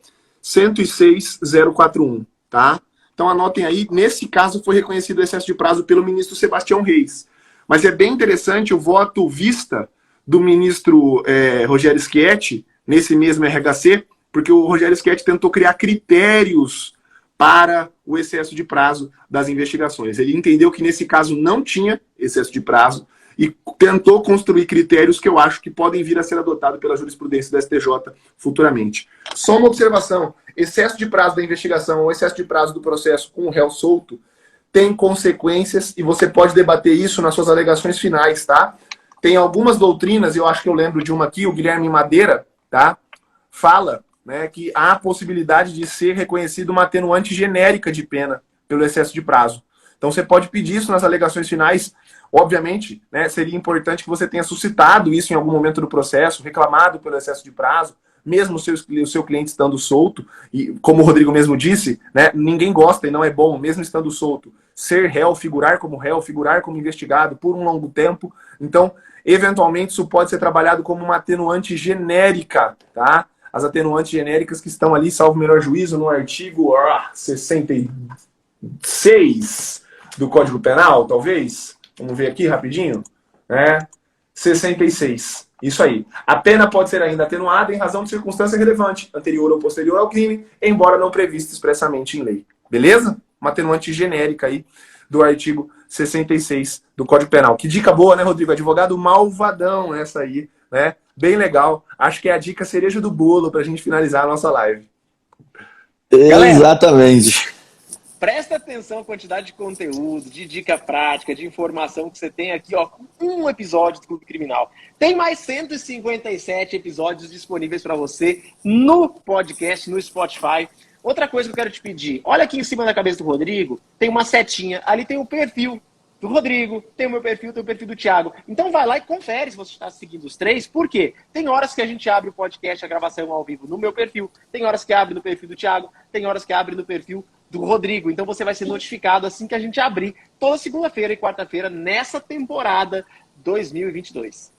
106041, tá? Então anotem aí, nesse caso foi reconhecido o excesso de prazo pelo ministro Sebastião Reis. Mas é bem interessante o voto vista do ministro Rogério Schietti, nesse mesmo RHC, porque o Rogério Schietti tentou criar critérios para o excesso de prazo das investigações. Ele entendeu que nesse caso não tinha excesso de prazo e tentou construir critérios que eu acho que podem vir a ser adotados pela jurisprudência do STJ futuramente. Só uma observação, excesso de prazo da investigação ou excesso de prazo do processo com o réu solto tem consequências e você pode debater isso nas suas alegações finais, tá? Tem algumas doutrinas, eu acho que eu lembro de uma aqui, o Guilherme Madeira, tá? Fala, né, que há a possibilidade de ser reconhecido uma atenuante genérica de pena pelo excesso de prazo. Então você pode pedir isso nas alegações finais. Obviamente, né, seria importante que você tenha suscitado isso em algum momento do processo, reclamado pelo excesso de prazo, mesmo o seu cliente estando solto. E como o Rodrigo mesmo disse, né, ninguém gosta e não é bom, mesmo estando solto, ser réu, figurar como investigado por um longo tempo. Então, eventualmente, isso pode ser trabalhado como uma atenuante genérica, tá? As atenuantes genéricas que estão ali, salvo o melhor juízo, no artigo 66 do Código Penal, talvez. Vamos ver aqui rapidinho. 66. Isso aí. A pena pode ser ainda atenuada em razão de circunstância relevante, anterior ou posterior ao crime, embora não prevista expressamente em lei. Beleza? Uma atenuante genérica aí do artigo 66 do Código Penal. Que dica boa, né, Rodrigo? Advogado malvadão essa aí, né? Bem legal. Acho que é a dica cereja do bolo para a gente finalizar a nossa live. Galera, exatamente. Presta atenção à quantidade de conteúdo, de dica prática, de informação que você tem aqui, ó, com um episódio do Clube Criminal. Tem mais 157 episódios disponíveis para você no podcast, no Spotify. Outra coisa que eu quero te pedir, olha aqui em cima da cabeça do Rodrigo, tem uma setinha, ali tem o perfil do Rodrigo, tem o meu perfil, tem o perfil do Thiago. Então vai lá e confere se você está seguindo os três. Por quê? Tem horas que a gente abre o podcast, a gravação ao vivo no meu perfil, tem horas que abre no perfil do Thiago, tem horas que abre no perfil do Rodrigo. Então você vai ser notificado assim que a gente abrir, toda segunda-feira e quarta-feira, nessa temporada 2022.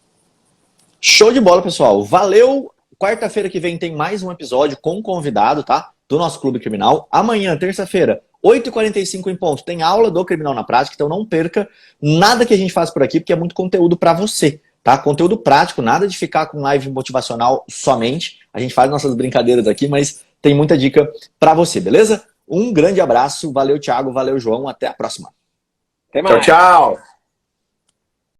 Show de bola, pessoal. Valeu! Quarta-feira que vem tem mais um episódio com convidado, tá? Do nosso Clube Criminal. Amanhã, terça-feira, 8h45 em ponto, tem aula do Criminal na Prática, então não perca nada que a gente faz por aqui, porque é muito conteúdo para você, tá? Conteúdo prático, nada de ficar com live motivacional somente. A gente faz nossas brincadeiras aqui, mas tem muita dica para você, beleza? Um grande abraço, valeu Thiago, valeu João, até a próxima. Até mais. Tchau, tchau.